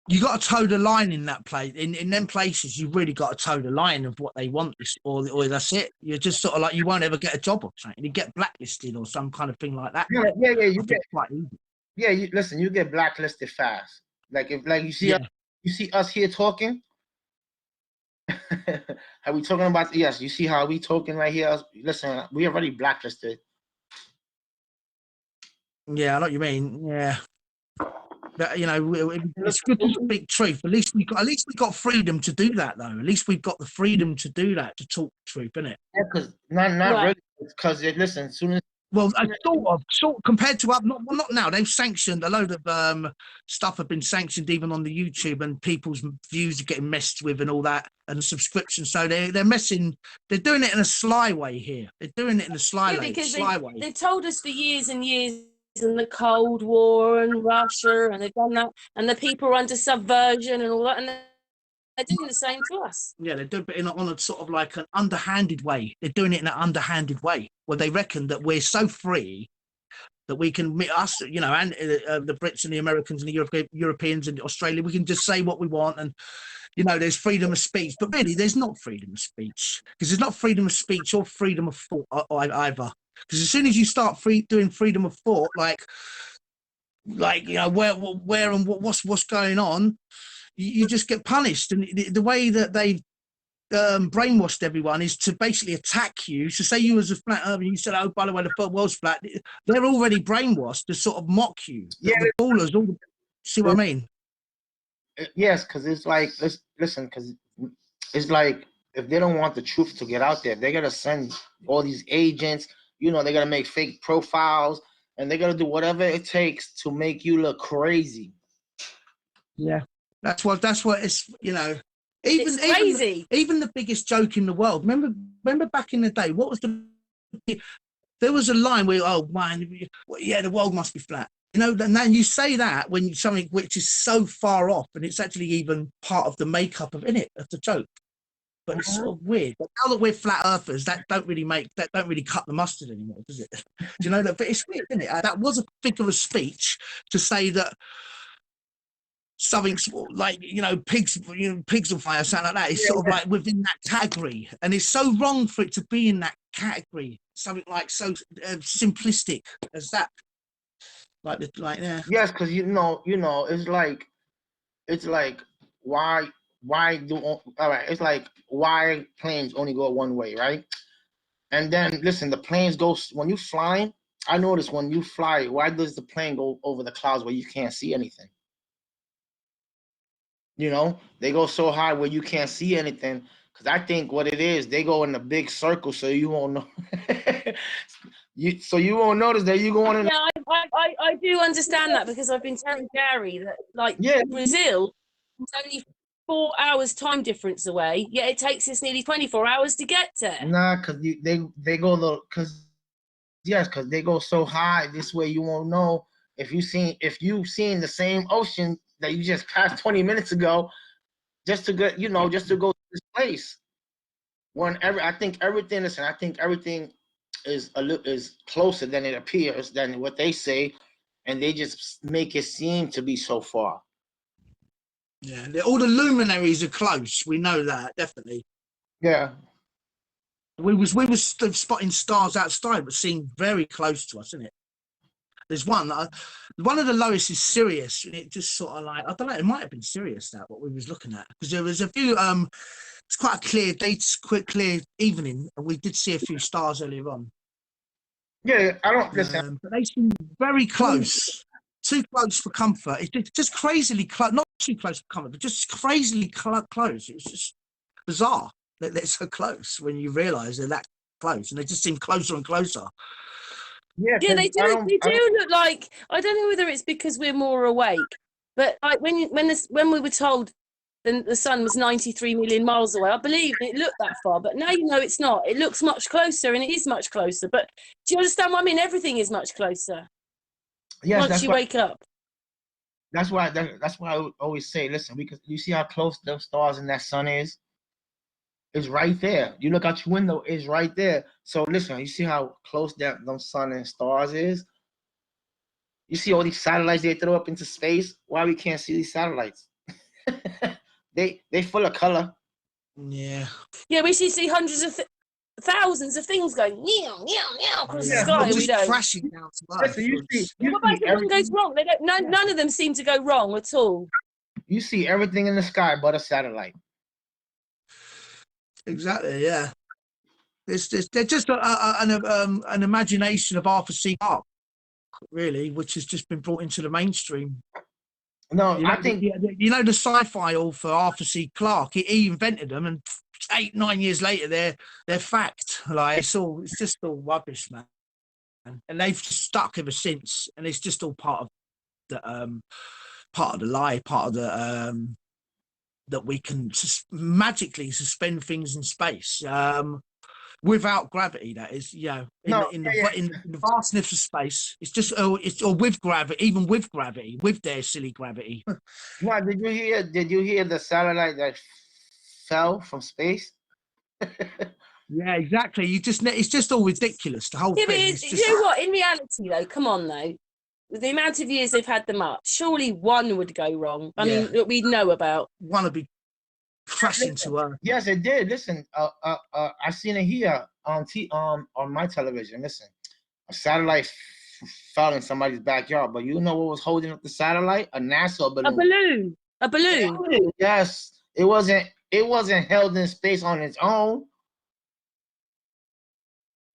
You got to toe the line in that place. In them places, you really got to toe the line of what they want, or that's it. You're just sort of like, you won't ever get a job or something. You get blacklisted or some kind of thing like that.
Yeah. You get quite easy. Yeah, you get blacklisted fast. Like if you see us here talking. Are we talking about? Yes, you see how we talking right here. Listen, we already blacklisted.
Yeah, I know what you mean. Yeah. But, you know, it's good to speak truth. At least we got freedom to do that, though. At least we've got the freedom to do that, to talk truth, isn't it?
Yeah, because not really. Because listen, as soon as
sort compared to not now. They've sanctioned a load of stuff. Have been sanctioned even on the YouTube, and people's views are getting messed with and all that, and subscriptions. So they're messing. They're doing it in a sly way here. They're doing it in a sly way.
They've told us for years and years. And the Cold War and Russia, and they've done that, and the people are under subversion and all that, and they're doing the same to us.
Yeah, they're doing it on a sort of like an underhanded way. They're doing it in an underhanded way, where they reckon that we're so free that we can, us, you know, and the Brits and the Americans and the Europeans and Australia, we can just say what we want, and you know, there's freedom of speech. But really, there's not freedom of speech, because there's not freedom of speech or freedom of thought either. Because as soon as you start doing freedom of thought, like you know, where and what's going on, you just get punished. And the way that they've brainwashed everyone is to basically attack you. So say you was a flat earth and you said, oh, by the way, the world's flat. They're already brainwashed to sort of mock you.
Yeah,
the ballers. See what I mean?
Yes, because it's like, listen, because it's like, if they don't want the truth to get out there, they're gonna send all these agents. You know, they're gonna make fake profiles, and they're gonna do whatever it takes to make you look crazy.
Yeah, that's what it's. You know, even crazy. Even the biggest joke in the world. Remember back in the day, what was there was a line where, oh man, yeah, the world must be flat. You know, and then you say that when something which is so far off, and it's actually even part of the makeup of the joke. But it's sort of weird. But now that we're flat earthers, that don't really cut the mustard anymore, does it? Do you know that? But it's weird, isn't it? That was a figure of speech to say that something's like, you know, pigs on fire, something like that. It's sort of like within that category, and it's so wrong for it to be in that category. Something like so simplistic as that. Yeah.
Yes, because you know, it's like why do all right? It's like, why planes only go one way, right? And then listen, the planes go when you flying. I notice when you fly, why does the plane go over the clouds where you can't see anything? You know, they go so high where you can't see anything. Because I think what it is, they go in a big circle, so you won't know. So you won't notice that you going in.
Yeah, I do understand that because I've been telling Gary that, like,
Yeah,
Brazil, it's only 4 hours time difference away, yet it takes us nearly 24 hours to get there.
nah, because they go the because yes, because they go so high. This way you won't know if you seen the same ocean that you just passed 20 minutes ago, just to get just to go to this place. I think everything. Listen, I think everything is closer than it appears than what they say, and they just make it seem to be so far.
Yeah, all the luminaries are close. We know that definitely.
Yeah.
We was spotting stars outside, but seemed very close to us, isn't it? There's one of the lowest is Sirius, and it just sort of like, I don't know, it might have been Sirius that what we was looking at, because there was a few. It's quite a clear day, clear evening, and we did see a few stars earlier on.
Yeah, I don't listen.
But they seem very close. Too close for comfort. It's just crazily close. Not too close for comfort, but just crazily close. It's just bizarre that they're so close when you realise they're that close, and they just seem closer and closer.
Yeah,
Yeah, they do. They do look like, I don't know whether it's because we're more awake, but like when we were told the sun was 93 million miles away, I believed it looked that far. But now you know it's not. It looks much closer, and it is much closer. But do you understand what I mean? Everything is much closer.
Yes,
once you wake up.
That's why I always say, listen, because you see how close those stars and that sun is. It's right there. You look out your window, it's right there. So listen, you see how close that those sun and stars is. You see all these satellites they throw up into space. Why we can't see these satellites? they full of color.
Yeah.
Yeah, we should see hundreds of thousands of things going meow meow meow across the sky.
Just
we don't.
crashing down to Earth.
Listen,
What about if one goes wrong? They don't. None of them seem to go wrong at all.
You see everything in the sky but a satellite.
Exactly. Yeah. They're just an imagination of Arthur C. Clarke, really, which has just been brought into the mainstream.
No,
I think the sci-fi author Arthur C. Clarke. He invented them, and 8-9 years later, they're fact. Like it's just all rubbish, man. And they've stuck ever since, and it's just all part of the lie, part of the that we can magically suspend things in space. Without gravity, that is, in the vastness of space, it's just or with gravity, even with gravity, with their silly gravity.
No, did you hear the satellite that fell from space?
Yeah, exactly. It's just all ridiculous. The whole thing.
But you know what? In reality, though, come on, though, with the amount of years they've had them up, surely one would go wrong. I mean, that we know about.
One would be crashing to Earth.
Yes, it did. Listen, I seen it here on my television. Listen, a satellite fell in somebody's backyard, but you know what was holding up the satellite? A NASA balloon.
A balloon.
Yes, it wasn't held in space on its own.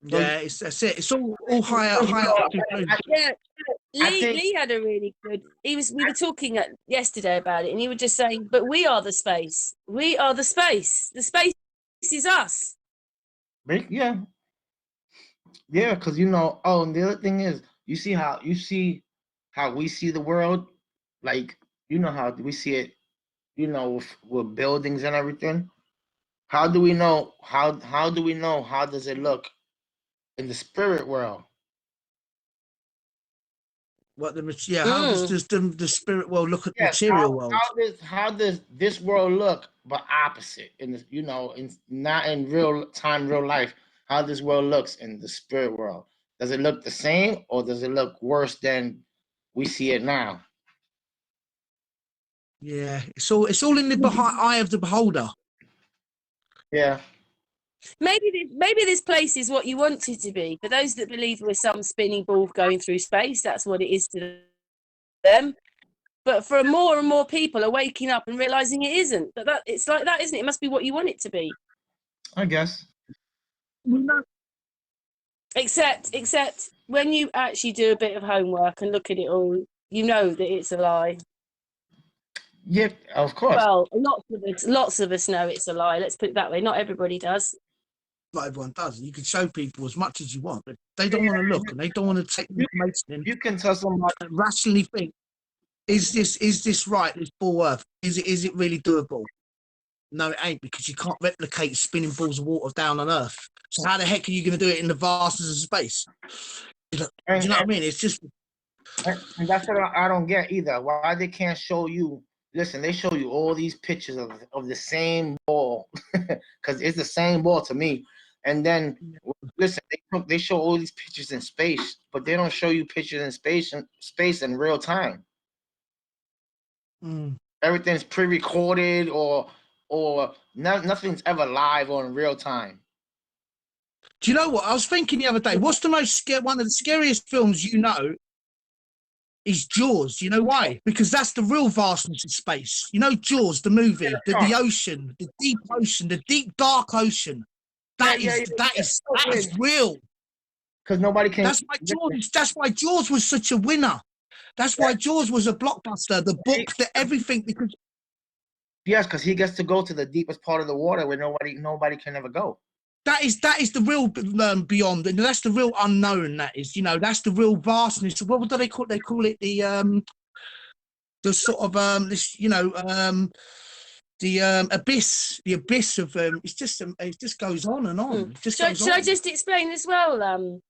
Yeah, that's it. It's all high up.
Yeah. Lee had a really good. We were talking yesterday about it, and he was just saying, "But we are the space. We are the space. The space is us."
Yeah, because Oh, and the other thing is, you see how we see the world, like how we see it, with buildings and everything. How do we know? How do we know? How does it look in the spirit world?
How does the spirit world look at the material world?
How does this world look, but opposite not in real time, real life? How this world looks in the spirit world? Does it look the same, or does it look worse than we see it now?
Yeah, it's all in the eye of the beholder.
Yeah.
Maybe this place is what you want it to be. For those that believe we're some spinning ball going through space, that's what it is to them. But for more and more people are waking up and realizing it isn't. That it's like that, isn't it? It must be what you want it to be.
I guess.
Except when you actually do a bit of homework and look at it all, you know that it's a lie.
Yeah, of course.
Well, lots of us know it's a lie. Let's put it that way. Not everybody does.
Not everyone does. You can show people as much as you want, but they don't want to look and they don't want to take the information in.
You can tell somebody
Rationally think, is this right? This ball Earth? Is it really doable? No, it ain't, because you can't replicate spinning balls of water down on Earth. So how the heck are you going to do it in the vastness of space? Do you know what I mean? It's just,
and that's what I don't get either. Why they can't show you? Listen, they show you all these pictures of the same ball, because it's the same ball to me. And then listen, they show all these pictures in space, but they don't show you pictures in space in real time. Everything's pre-recorded or nothing's ever live or in real time.
Do you know what I was thinking the other day? What's the one of the scariest films you know is Jaws. You know why? Because that's the real vastness of space. You know Jaws, the movie, the ocean, the deep ocean, the deep dark ocean. That is real.
Because nobody can.
That's why Jaws was such a winner. That's why Jaws was a blockbuster. The book, everything, because.
Yes, because he gets to go to the deepest part of the water where nobody can ever go.
That is the real beyond, and that's the real unknown. That is, that's the real vastness. What do they call it? They call it the sort of the abyss. The abyss of it just goes on and on.
Should I just explain as well,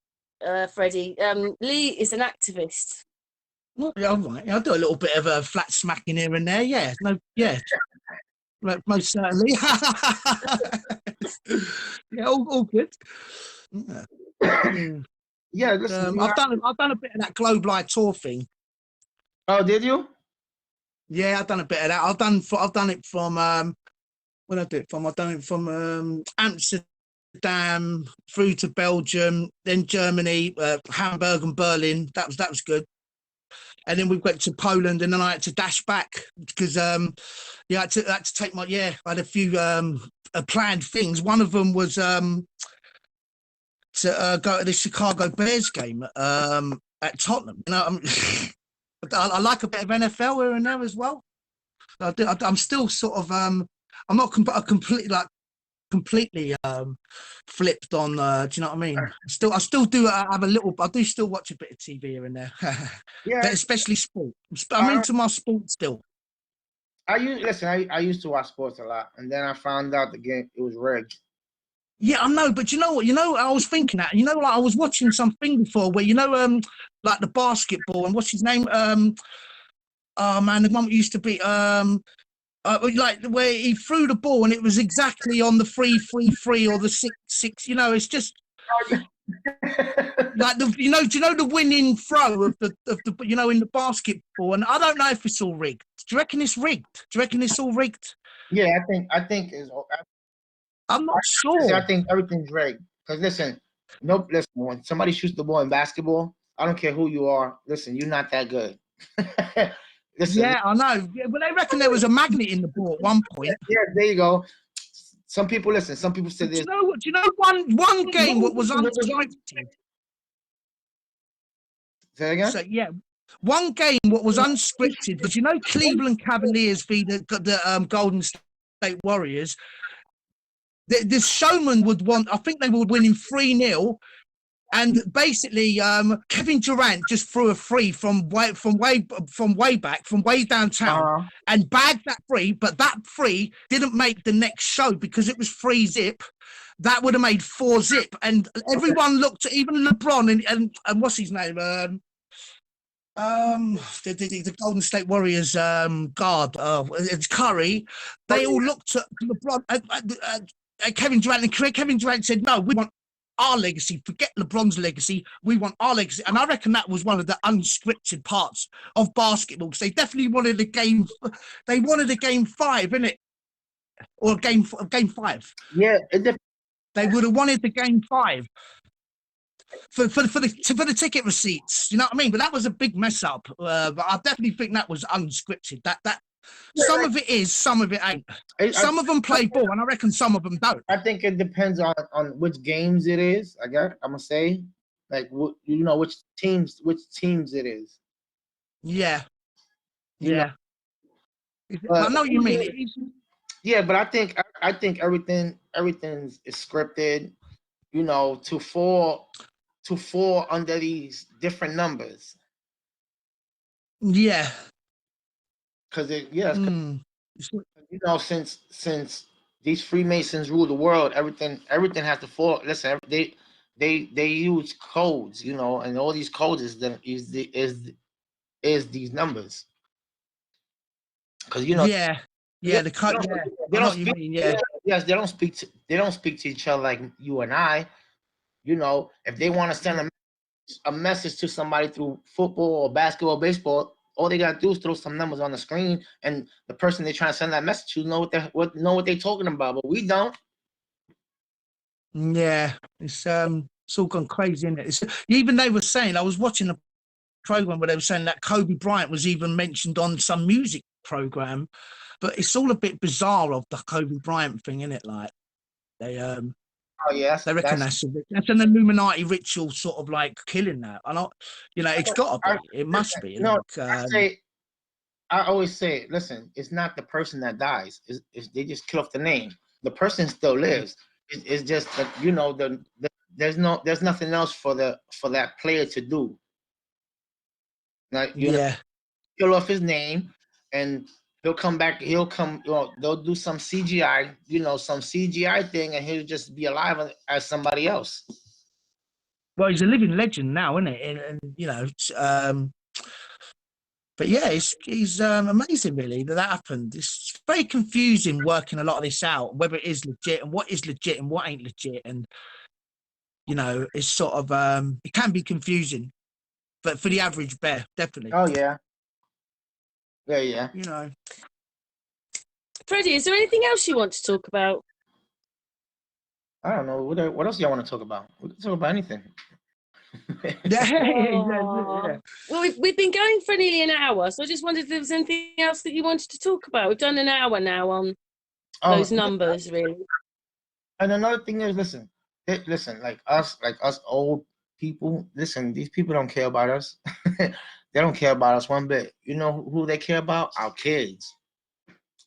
Freddie? Lee is an activist.
Well, yeah, all right. I'll do a little bit of a flat smacking here and there. Yeah, no, yeah. Most certainly. Yeah, all good.
Yeah, listen,
I've done a bit of that Globe Light tour thing.
Oh, did you?
Yeah, I've done a bit of that. I've done it from when I do it from. I've done it from Amsterdam through to Belgium, then Germany, Hamburg and Berlin. That was good. And then we went to Poland, and then I had to dash back because I had to take I had a few planned things. One of them was to go to the Chicago Bears game at Tottenham. I like a bit of NFL here and there as well. I'm still sort of I'm not completely flipped on. Do you know what I mean? I still do have a little. I do still watch a bit of TV here and there. Yeah, but especially sport. I'm into my sport still.
I used to watch sports a lot, and then I found out the game it was rigged.
Yeah, I know, but you know what? I was thinking that. Like I was watching something before where like the basketball and what's his name? Oh man, the one that used to be like where he threw the ball and it was exactly on the 3-3-3 or the 6-6. It's just like do you know the winning throw of the in the basketball? And I don't know if it's all rigged. Do you reckon it's rigged? Do you reckon it's all rigged?
Yeah, I think it's.
I'm not sure.
I think everything's rigged. Because listen, when somebody shoots the ball in basketball, I don't care who you are. Listen, you're not that good.
Listen, yeah, I know. Yeah, but they reckon there was a magnet in the ball at one point.
Yeah, there you go. Some people listen. Some people say this.
Do you know one game what was unscripted?
Say again?
So, yeah, one game what was unscripted. But Cleveland Cavaliers v the Golden State Warriors. The showman would want. I think they were winning 3-0. And basically, Kevin Durant just threw a free from way back, from way downtown, and bagged that free. But that free didn't make the next show because it was 3-zip. That would have made 4-zip, and everyone looked at even LeBron and what's his name? The Golden State Warriors guard. It's Curry. They all looked at LeBron, Kevin Durant, and Kevin Durant said, "No, we want our legacy. Forget LeBron's legacy. We want our legacy." And I reckon that was one of the unscripted parts of basketball, because they definitely wanted a game. They wanted a game 5, innit? Or game 5.
Yeah,
they would have wanted the game 5 for the ticket receipts. You know what I mean? But that was a big mess up. But I definitely think that was unscripted. That Some of it is, some of it ain't. Some of them play ball, and I reckon some of them don't.
I think it depends on which games it is. I'm gonna say, like, which teams it is.
Yeah,
You know,
yeah. I
but
know what you mean.
yeah, but I think everything's is scripted. You know, to fall under these different numbers.
Yeah.
Because you know, since these Freemasons rule the world, everything has to fall. Listen, they use codes, you know, and all these codes is these numbers. Because you know,
Yeah, yeah, the cut. Yeah,
they
I know
don't
what you
speak.
mean. Yeah,
Yes, they don't speak to each other like you and I. You know, if they want to send a message to somebody through football or basketball, baseball, all they gotta do is throw some numbers on the screen, and the person they're trying to send that message to know what they're talking about. But we don't.
yeah. It's all gone crazy, isn't it? Even they were saying, I was watching a program where they were saying that Kobe Bryant was even mentioned on some music program, but it's all a bit bizarre of the Kobe Bryant thing, isn't it? Like they
Oh yes,
they reckon that's an Illuminati ritual, sort of like killing that. And it's got to be. It must be.
no.
Like,
I always say, listen, it's not the person that dies. It's they just kill off the name. The person still lives. It's just that, you know, there's nothing else for that player to do. Like, you know,
yeah,
kill off his name, and he'll come back. He'll come. You know, they'll do some CGI. You know, some CGI thing, and he'll just be alive as somebody else.
well, he's a living legend now, isn't it? And but yeah, he's amazing, really, that happened. It's very confusing working a lot of this out, whether it is legit and what ain't legit, and it's sort of it can be confusing, but for the average bear, definitely.
Oh yeah, yeah.
Freddie, is there anything else you want to talk about?
I don't know what else y'all want to talk about. We can talk about anything.
Yeah.
Well, we've been going for nearly an hour, so I just wondered if there was anything else that you wanted to talk about. We've done an hour now on those numbers, really.
And another thing is, listen, like us old people. Listen, these people don't care about us. They don't care about us one bit. You know who they care about? Our kids.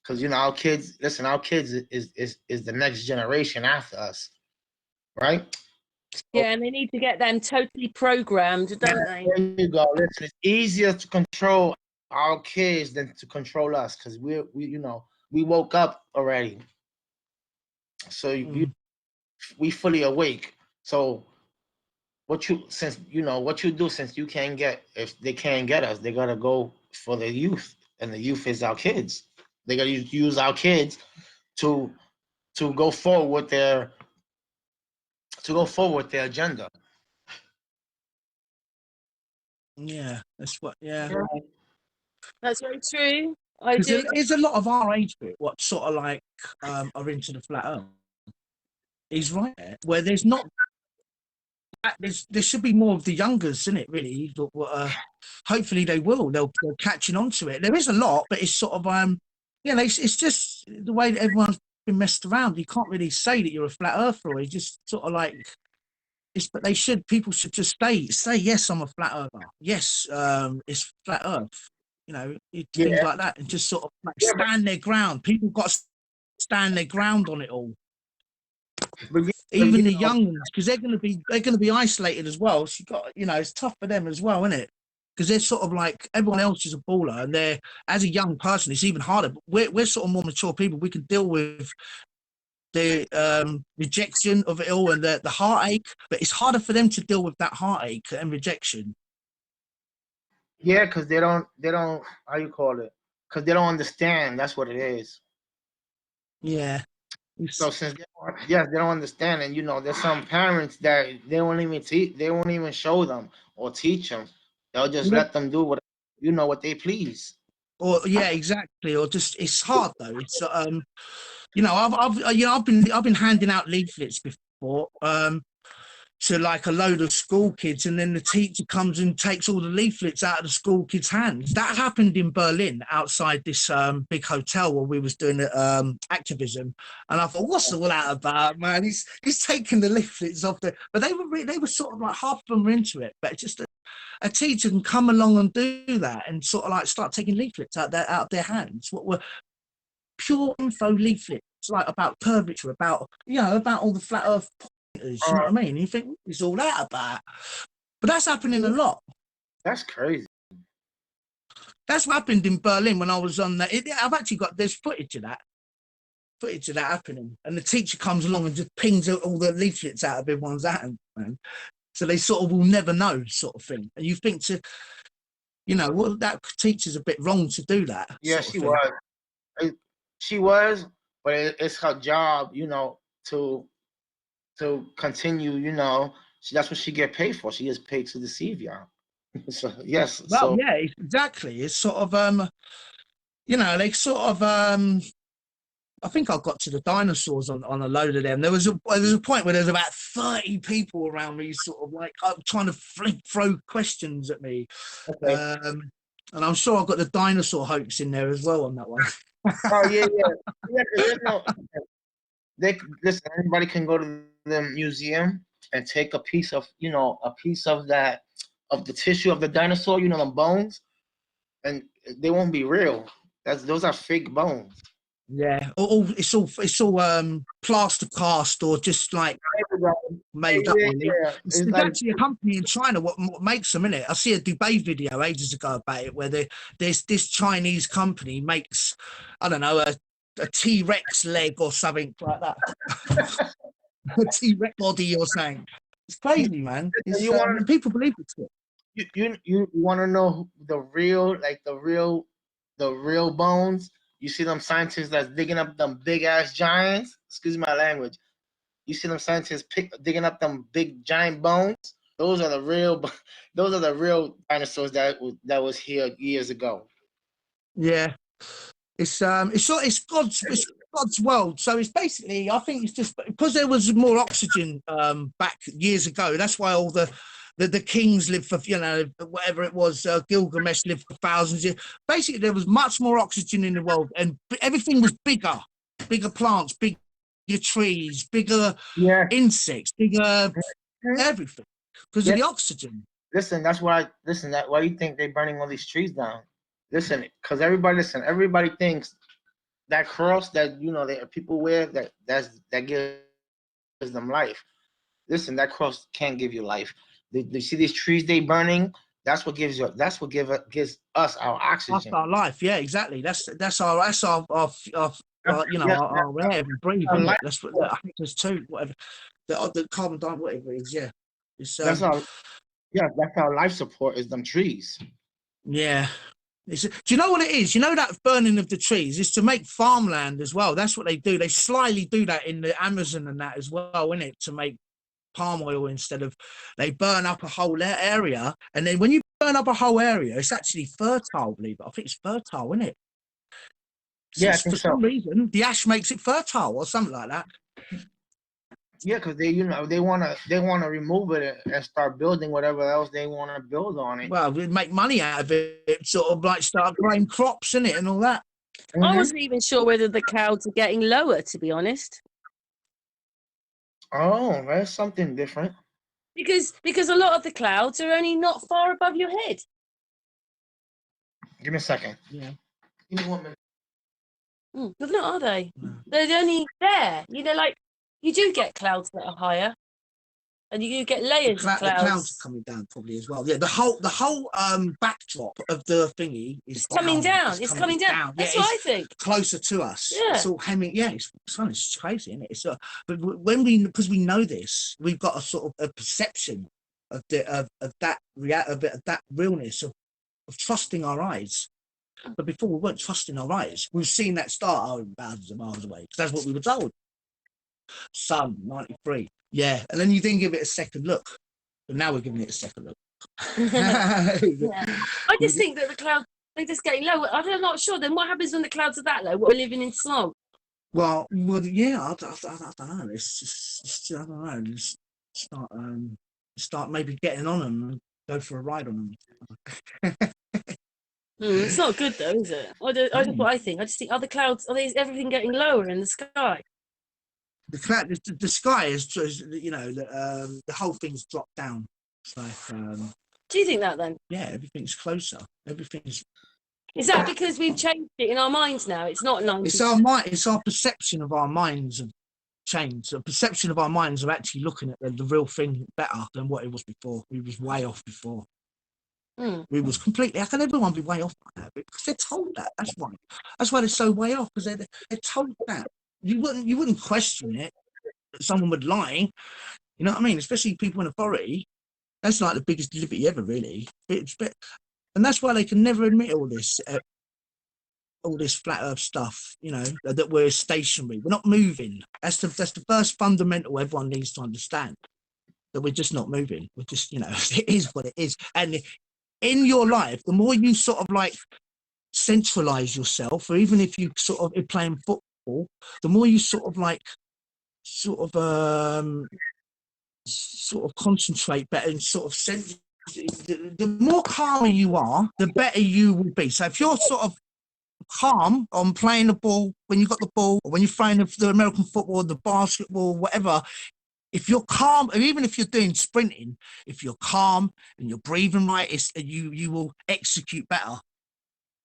Because our kids. Listen, our kids is the next generation after us, right?
Yeah,
and
they need to get them totally programmed, don't they?
There you go. Listen, it's easier to control our kids than to control us, because we woke up already. So we fully awake. So what you do, since you can't if they can't get us, they gotta go for the youth, and the youth is our kids. They gotta use our kids to go forward with their agenda.
Yeah, that's what. Yeah,
that's very true. I do.
There's a lot of our age group what sort of like are into the flat earth. He's right there, where there's not. There should be more of the youngers in it, really. But hopefully they will. They're catching on to it. There is a lot, but it's sort of it's just the way that everyone's been messed around. You can't really say that you're a flat earther. Or you just sort of like. But people should just say yes, I'm a flat earther. Yes, it's flat earth. Things like that, and just sort of like stand their ground. People got to stand their ground on it all. Even the young ones, because they're going to be isolated as well. So you got, it's tough for them as well, isn't it? Because they're sort of like everyone else is a baller, and they're, as a young person, it's even harder. But we're sort of more mature people. We can deal with the rejection of it all and the heartache, but it's harder for them to deal with that heartache and rejection.
Yeah, because they don't how you call it? Because they don't understand. That's what it is.
Yeah.
So since they don't understand, and there's some parents that they won't even show them or teach them. They'll just let them do what they please.
Or yeah, exactly. Or just it's hard though. It's I've been handing out leaflets before. to like a load of school kids, and then the teacher comes and takes all the leaflets out of the school kids' hands. That happened in Berlin outside this big hotel where we was doing activism, and I thought, what's all that about, man? He's taking the leaflets off there, but they were sort of like half of them were into it, but it's just a teacher can come along and do that and sort of like start taking leaflets out of their hands. What were pure info leaflets, like about curvature, about about all the flat Earth pointers. You know what I mean? You think it's all that about, but that's happening a lot.
That's crazy.
That's what happened in Berlin when I was on that. I've actually got there's footage of that happening, and the teacher comes along and just pings all the leaflets out of everyone's hand, man. So they sort of will never know, sort of thing. And you think well, that teacher's a bit wrong to do that.
Yeah, she was. She was, but it's her job, to continue. That's what she get paid for. She gets paid to deceive y'all. So yes.
Well, yeah, exactly. It's sort of they sort of I think I got to the dinosaurs on a load of them. There was a point where there's about 30 people around me, sort of like trying to throw questions at me. Okay. And I'm sure I've got the dinosaur hoax in there as well on that one.
Oh yeah. Listen. Anybody can go to the museum and take a piece of that of the tissue of the dinosaur, the bones, and they won't be real. Those are fake bones.
Yeah, it's all plaster cast or just like made up. There's actually a company in China what makes them, innit? I see a Dubai video ages ago about it where there's this Chinese company makes, I don't know, a T-Rex leg or something like that. A T-Rex body or something. It's crazy, man. People believe it.
You want to know the real bones? You see them scientists that's digging up them big ass giants. Excuse my language. You see them scientists digging up them big giant bones. Those are the real dinosaurs that was here years ago.
Yeah, it's God's world. So it's basically, I think it's just because there was more oxygen back years ago. That's why all the kings lived for, whatever it was, Gilgamesh lived for thousands of years. Basically, there was much more oxygen in the world and everything was bigger plants, bigger trees, bigger insects, bigger everything because of the oxygen.
Listen, why do you think they're burning all these trees down? Listen, because everybody thinks that cross that, that people wear, that gives them life. Listen, that cross can't give you life. You see these trees they burning? That's what gives us our oxygen.
That's our life. Yeah, exactly. That's our air we breathe. That's what I think there's two, whatever. The carbon dioxide, whatever it is. Yeah,
that's our life support is them trees.
Yeah. Do you know what it is? That burning of the trees is to make farmland as well. That's what they do. They slyly do that in the Amazon and that as well, isn't it? To make palm oil instead of, they burn up a whole area, and then when you burn up a whole area, it's actually fertile. Believe it, I think it's fertile, isn't it? So yeah, for some reason, the ash makes it fertile or something like that.
Yeah, because they wanna remove it and start building whatever else they want to build on it.
Well, we make money out of it, sort of like start growing crops in it and all that.
Mm-hmm. I wasn't even sure whether the clouds are getting lower, to be honest.
Oh, that's something different.
Because a lot of the clouds are only not far above your head.
Give me a second.
Yeah.
Give me 1 minute.
They're not, are they? No. They're only there. Like you do get clouds that are higher, and you do get layers of clouds. The clouds
are coming down probably as well. Yeah, the whole backdrop of the thingy is
coming down. It's coming down. That's what I think.
Closer to us.
Yeah.
It's all hemming. Yeah, it's fun. It's crazy, isn't it? It's but because we know this, we've got a sort of a perception of that realness of trusting our eyes. But before we weren't trusting our eyes. We've seen that star thousands of miles away because that's what we were told. Sun 93. Yeah, and then you didn't give it a second look, but now we're giving it a second look.
Yeah. I just think that the clouds, they're just getting low. I'm not sure. Then what happens when the clouds are that low? We're living in smog.
Well, yeah, I don't know. It's just I don't know. start maybe getting on them and go for a ride on them.
It's not good though, is it? That's what I think. I just think, are the clouds, everything getting lower in the sky?
The sky is, you know, the whole thing's dropped down. It's like,
Do you think that then?
yeah, everything's closer. Everything's.
Is that because we've changed it in our minds now? It's not 90.
It's our mind. It's our perception of our minds have changed. The perception of our minds are actually looking at the real thing better than what it was before. We was way off before. We was completely. How can everyone be way off like that? Because they're told that. That's why. That's why they're so way off. Because they're told that. You wouldn't question it. That someone would lie. You know what I mean? Especially people in authority. That's like the biggest liberty ever, really. And that's why they can never admit all this flat Earth stuff. You know, that we're stationary. We're not moving. That's the first fundamental everyone needs to understand. That we're just not moving. We're just, you know, it is what it is. And in your life, the more you sort of like centralize yourself, or even if you sort of are playing football, the more you sort of concentrate better and sort of the more calmer you are, the better you will be. So if you're sort of calm on playing the ball, when you got the ball, or when you're throwing the American football, the basketball, whatever, if you're calm, or even if you're doing sprinting, if you're calm and you're breathing right, you will execute better.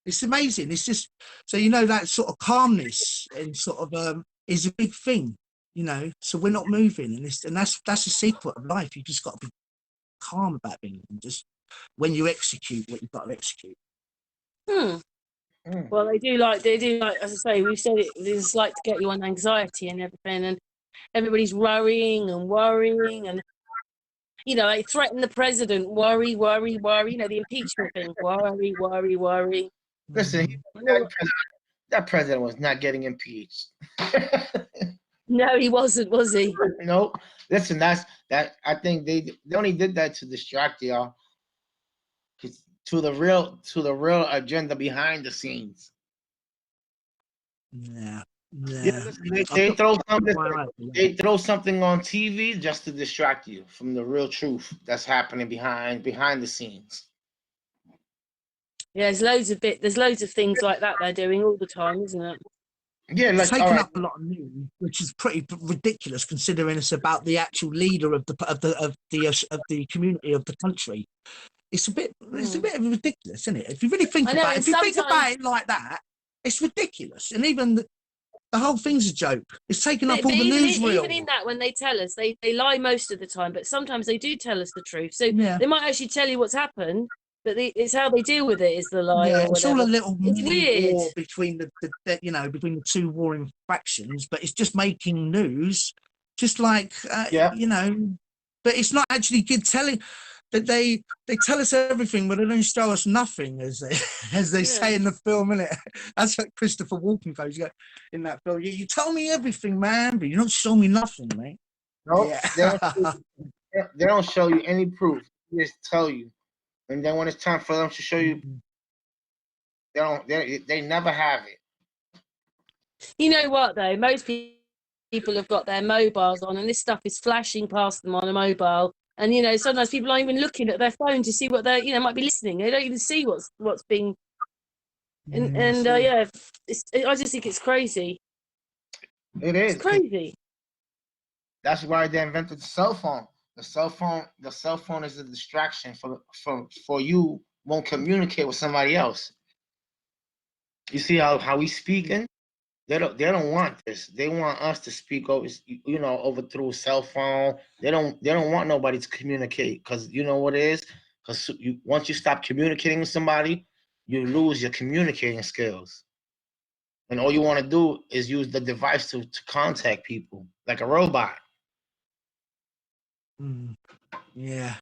It's amazing. It's just, so, you know, that sort of calmness and sort of is a big thing, you know. So we're not moving, and that's the secret of life. You just got to be calm about things, and just when you execute what you've got to execute.
Well, they do like, as I say, we've said it, it's like to get you on anxiety and everything, and everybody's worrying, and you know, they threaten the president, worry, you know, the impeachment thing, worry.
Listen, that president was not getting impeached.
No, he wasn't, was he?
No. Listen, that's that. I think they only did that to distract y'all, to the real agenda behind the scenes.
Yeah.
Listen, they throw something on TV just to distract you from the real truth that's happening behind the scenes.
Yeah, there's loads of things like that they're doing all the time, isn't it?
Yeah,
it's taken up a lot of news, which is pretty ridiculous considering it's about the actual leader of the community of the country. It's a bit ridiculous, isn't it? If you really think about it, if you think about it like that, it's ridiculous. And even the whole thing's a joke. It's taken up all the newsreel.
Even in that, when they tell us, they lie most of the time, but sometimes they do tell us the truth. So they might actually tell you what's happened, but it's how they deal with it is the lie.
Yeah,
or
it's all a little
weird
war between between the two warring factions, but it's just making news, just like you know. But it's not actually good telling. That they tell us everything, but they don't show us nothing, as they say in the film, innit? That's what Christopher Walken goes in that film. You tell me everything, man, but you don't show me nothing, mate.
No, they don't show you any proof. They just tell you, and then when it's time for them to show you, they never have it.
You know what though? Most people have got their mobiles on, and this stuff is flashing past them on a mobile. And, you know, sometimes people aren't even looking at their phone to see what they're, you know, might be listening. They don't even see what's being. I just think it's crazy.
It is.
It's crazy.
That's why they invented the cell phone. The cell phone is a distraction for you. Won't communicate with somebody else. You see how we speaking? They don't want this. They want us to speak over, you know, over through a cell phone. They don't want nobody to communicate, because you know what it is. Because once you stop communicating with somebody, you lose your communicating skills, and all you want to do is use the device to contact people like a robot.
Yeah,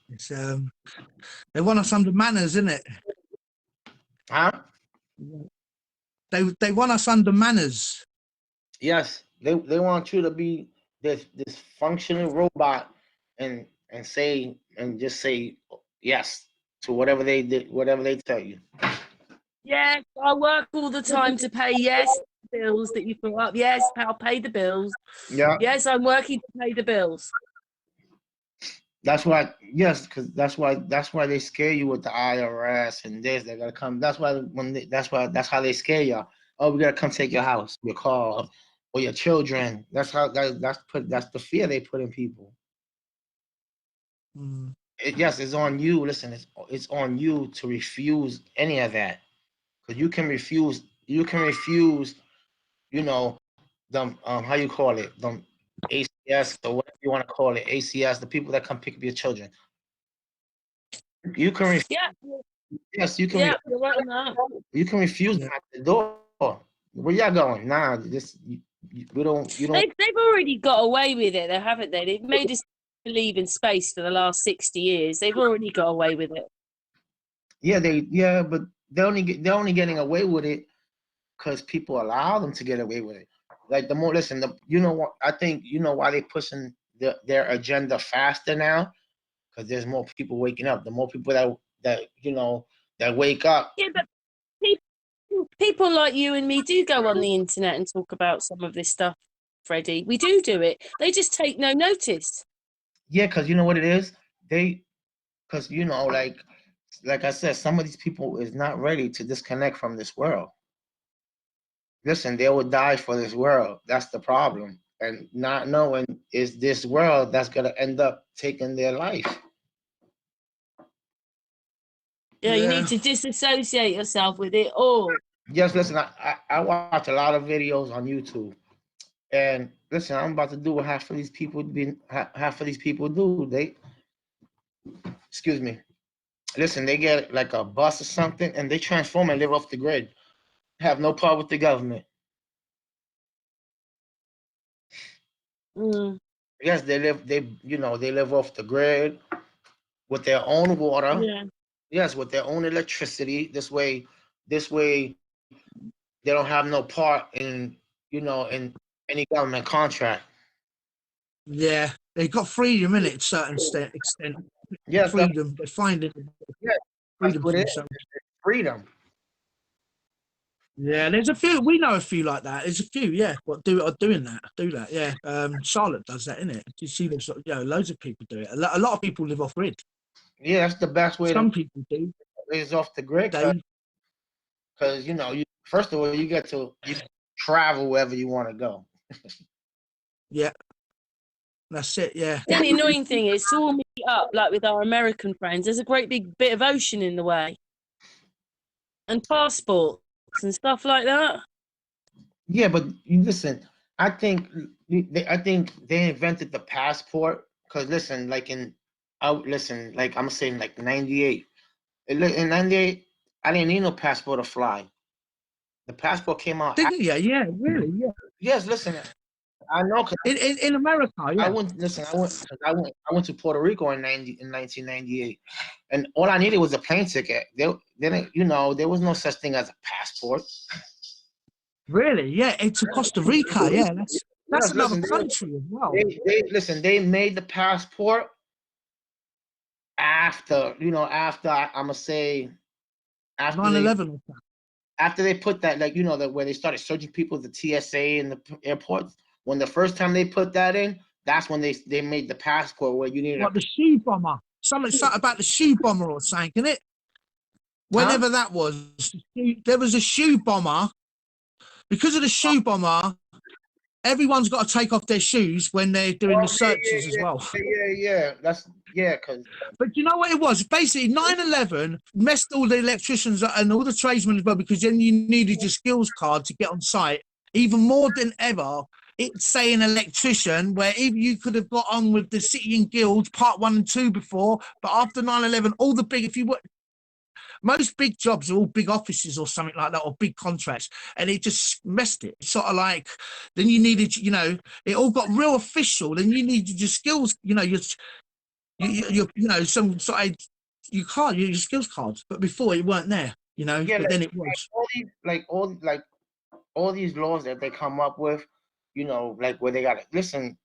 it's they want us under manners, isn't it?
Huh?
They want us under manners.
Yes, they want you to be this functioning robot and just say yes to whatever they tell you.
Yes, I work all the time to pay bills that you put up. Yes, I'll pay the bills.
Yeah.
Yes, I'm working to pay the bills.
That's why, yes, because that's why they scare you with the IRS and this. They gotta come. That's why that's how they scare y'all. Oh, we gotta come take your house, your car, or your children. That's how that's the fear they put in people.
Mm.
Yes, it's on you. Listen, it's on you to refuse any of that, because you can refuse. You can refuse. You know, them how you call it, them ACS or whatever you want to call it, ACS, the people that come pick up your children. You can
Yeah,
yes,
yeah, you're right on that.
you can refuse
Yeah.
them at the door. Where y'all going? Nah, we don't. You don't.
They've already got away with it, though, haven't they? They've made us believe in space for the last 60 years. They've already got away with it.
Yeah, but they're only getting away with it because people allow them to get away with it. Like the more listen, you know what I think, you know why they pushing their agenda faster now, because there's more people waking up. The more people that wake up.
Yeah, but people like you and me do go on the internet and talk about some of this stuff, Freddie. We do it. They just take no notice.
Yeah, because you know what it is. They because like I said, some of these people is not ready to disconnect from this world. Listen, they will die for this world. That's the problem. And not knowing is this world that's gonna end up taking their life.
Yeah, you need
Yeah.
to disassociate yourself with it all.
Just listen, I watch a lot of videos on YouTube. And listen, I'm about to do what half of these people do. They excuse me. Listen, they get like a bus or something and they transform and live off the grid. Have no part with the government.
Mm,
Yes, they live off the grid with their own water.
yeah.
Yes, with their own electricity. This way they don't have no part in any government contract.
Yeah. They got freedom in it, certain extent.
Yes,
Freedom. They find it.
yes, that's
Freedom for
what it
themselves.
is. Freedom.
Yeah, there's a few. We know a few like that. There's a few, yeah. What are doing that? Do that, yeah. Charlotte does that, innit? You see, there's loads of people do it. A lot of people live off grid.
Yeah, that's the best way to
Some people do.
is off the grid,
They,
because you first of all you travel wherever you want to go.
yeah, that's it. Yeah,
The only annoying thing is to all meet up, like with our American friends, there's a great big bit of ocean in the way and passports and stuff like that.
Yeah, but you listen. I think they invented the passport because listen, like I'm saying, like '98. In '98, I didn't need no passport to fly. The passport came out.
didn't you? Yeah, really, yeah.
Yes, listen, I know because
In America,
I
yeah.
went. Listen, I went to Puerto Rico in 1998, and all I needed was a plane ticket. There was no such thing as a passport.
Really, yeah. It's to Costa Rica, yeah. That's
Yes,
another
listen,
country as well.
they made the passport after I'm gonna say after they
9/11.
after they put that, like that where they started searching people at the TSA and the airports. When the first time they put that in, that's when they made the passport where you needed a
What the shoe bomber? Something about the shoe bomber or something, isn't it?
huh?
Whenever that was, there was a shoe bomber. Because of the shoe bomber, everyone's got to take off their shoes when they're doing
Oh
the searches as well.
yeah. That's yeah, cause
But you know what it was? Basically, 9/11 messed all the electricians and all the tradesmen as well, because then you needed your skills card to get on site even more than ever. It's saying electrician, where even you could have got on with the City and Guilds part 1 and 2 before, but after 9/11, all the big, if you were, most big jobs are all big offices or something like that, or big contracts, and it just messed it. It's sort of like then you needed, it all got real official. Then you needed your skills, some sort of you can't use your skills cards, but before it weren't there,
yeah,
but then it was.
all these laws that they come up with, like where they got to listen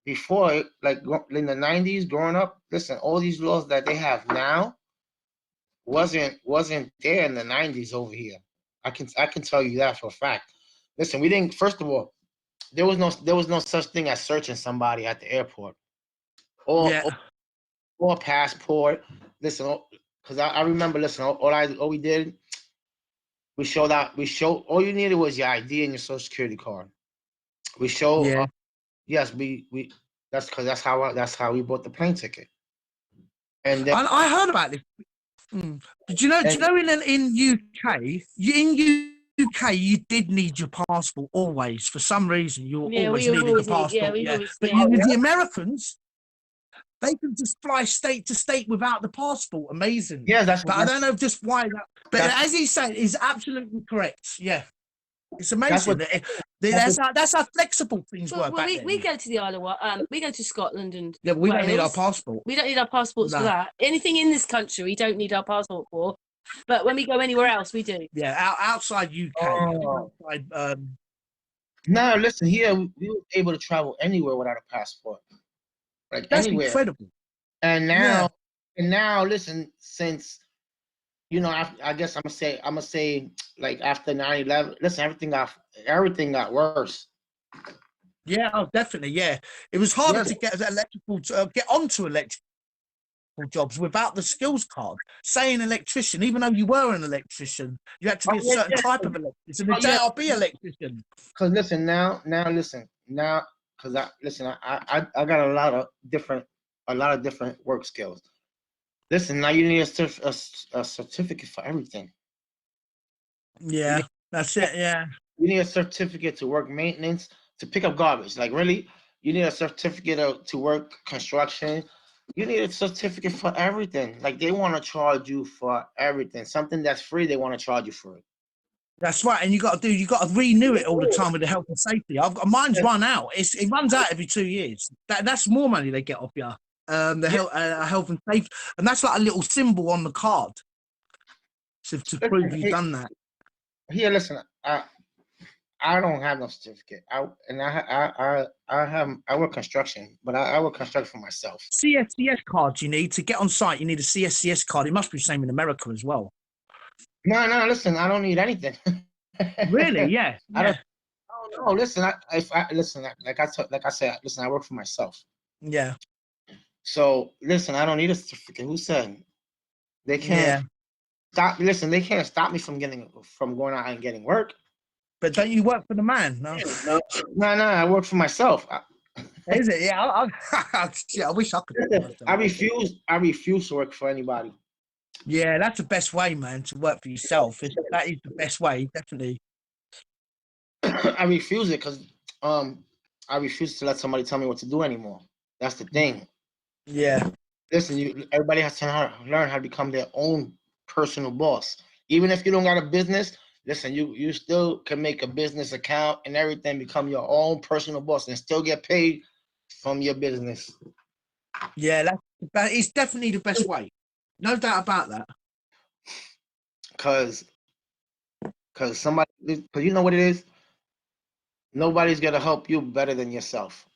before, like in the '90s, growing up. Listen, all these laws that they have now wasn't there in the '90s over here. I can tell you that for a fact. Listen, we didn't. First of all, there was no such thing as searching somebody at the airport, or
Yeah,
or a passport. Listen, because I remember, listen, all we did, we showed all you needed was your ID and your social security card. We showed,
Yeah.
yes, we that's how we bought the plane ticket. And then
I heard about this. Do you know? In UK, you did need your passport always. For some reason, you
Yeah,
always
we've
needed the
always needed. Yeah,
passport.
we've
Yeah,
always.
but
Yeah.
with the Americans, they can just fly state to state without the passport. Amazing.
yeah,
But I don't know just why that. But
that's
as he said, is absolutely correct. Yeah, it's
that's
amazing.
what
That's how flexible things were
Well,
back
we,
then.
we go to the Isle of Wight. We go to Scotland and
Yeah, we don't need our
Wales.
passport.
We don't need our passports for
No.
that. Anything in this country, we don't need our passport for. But when we go anywhere else, we do.
Yeah, outside UK.
Oh.
Outside,
No, listen here. We were able to travel anywhere without a passport, like
that's
anywhere.
incredible.
And
Yeah.
now, listen. Since I guess I'm gonna say, like after 9/11, listen, everything got worse.
Yeah, oh, definitely. Yeah, it was harder
Yeah.
to get onto electrical jobs without the skills card. Say an electrician, even though you were an electrician, you had to be a certain type of electrician. A JRB electrician.
Because listen now, because I got a lot of different work skills. Listen, now you need a certificate for everything.
Yeah, that's it. Yeah.
You need a certificate to work maintenance, to pick up garbage. Like really, you need a certificate to work construction. You need a certificate for everything. Like they want to charge you for everything. Something that's free, they want to charge you for it.
That's right, and you got to renew it all the time with the health and safety. Mine's run out. It runs out every 2 years. That's more money they get off you. Health and safety, and that's like a little symbol on the card to prove you've done that.
Here, listen, I don't have no certificate. I work construction, but I work construction for myself.
CSCS cards you need to get on site. You need a CSCS card. It must be the same in America as well.
No, listen, I don't need anything.
Really? Yeah.
I don't know. Listen, like I said, listen, I work for myself.
Yeah.
So listen, I don't need a certificate. Who said they can't stop? Listen, they can't stop me from going out and getting work.
But don't you work for the man? No.
No, I work for myself.
Is it? Yeah. Yeah, I wish I could.
I refuse to work for anybody.
Yeah, that's the best way, man, to work for yourself. That is the best way, definitely.
I refuse it because I refuse to let somebody tell me what to do anymore. That's the thing.
Yeah.
Listen, everybody has to learn how to become their own personal boss. Even if you don't got a business, listen, you still can make a business account and everything, become your own personal boss and still get paid from your business.
Yeah, it's definitely the best way. No doubt about that.
Cause you know what it is? Nobody's gonna help you better than yourself.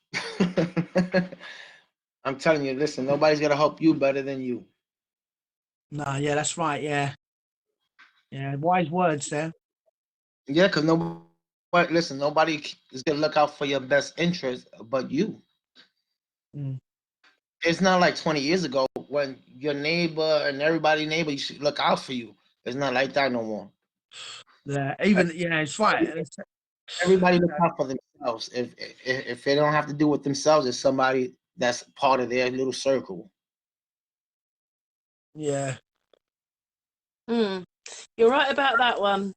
I'm telling you, listen, nobody's gonna help you better than you.
No, yeah, that's right. Yeah. Yeah, wise words there.
Yeah, because nobody is gonna look out for your best interest but you. It's not like 20 years ago when your neighbor and everybody neighbor you should look out for you. It's not like that no more.
Yeah, it's right.
Everybody look out for themselves. If they don't have to do with themselves, it's somebody that's part of their little circle.
Yeah.
You're right about that one.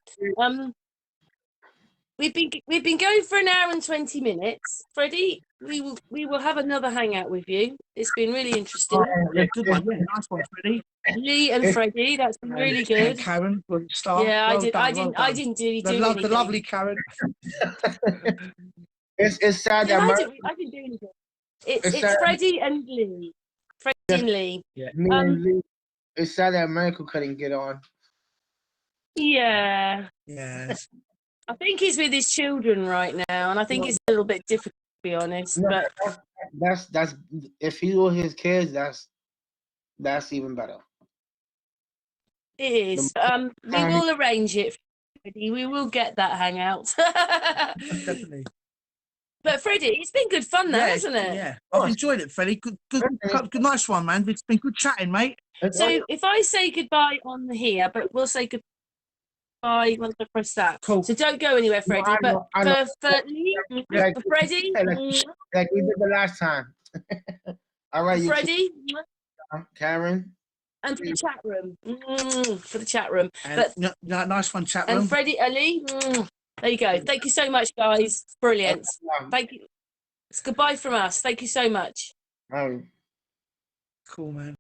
We've been going for an hour and 20 minutes. Freddie, we will have another hangout with you. It's been really interesting.
Yeah, good one. Yeah, nice one, Freddie.
Lee and Freddie, that's been really good.
And Karen, star.
Yeah,
well
I
done.
didn't do
The
anything.
lovely Karen.
It's sad that
I didn't do anything. It's Freddie and Lee. Freddie and Lee.
Yeah.
Lee. It's sad that America couldn't get on.
Yeah.
Yes.
I think he's with his children right now, and I think it's a little bit difficult, to be honest.
No,
but
that's if he were his kids, that's even better.
It is. We will arrange it, Freddie. We will get that hangout.
Definitely.
But Freddie, it's been good fun now, hasn't it?
Yeah, I've enjoyed it, Freddie. Good, nice one, man. It's been good chatting, mate.
So if I say goodbye on here, but we'll say goodbye once I press that.
Cool.
So don't go anywhere, Freddie.
I know.
For Freddie,
like we did the last time. All right, you
Freddie,
Karen.
and for the chat room, for the chat room.
And, nice one, chat room.
And Freddie, Ali, there you go. Thank you so much, guys. Brilliant. Thank you. It's goodbye from us. Thank you so much.
All right.
Cool, man.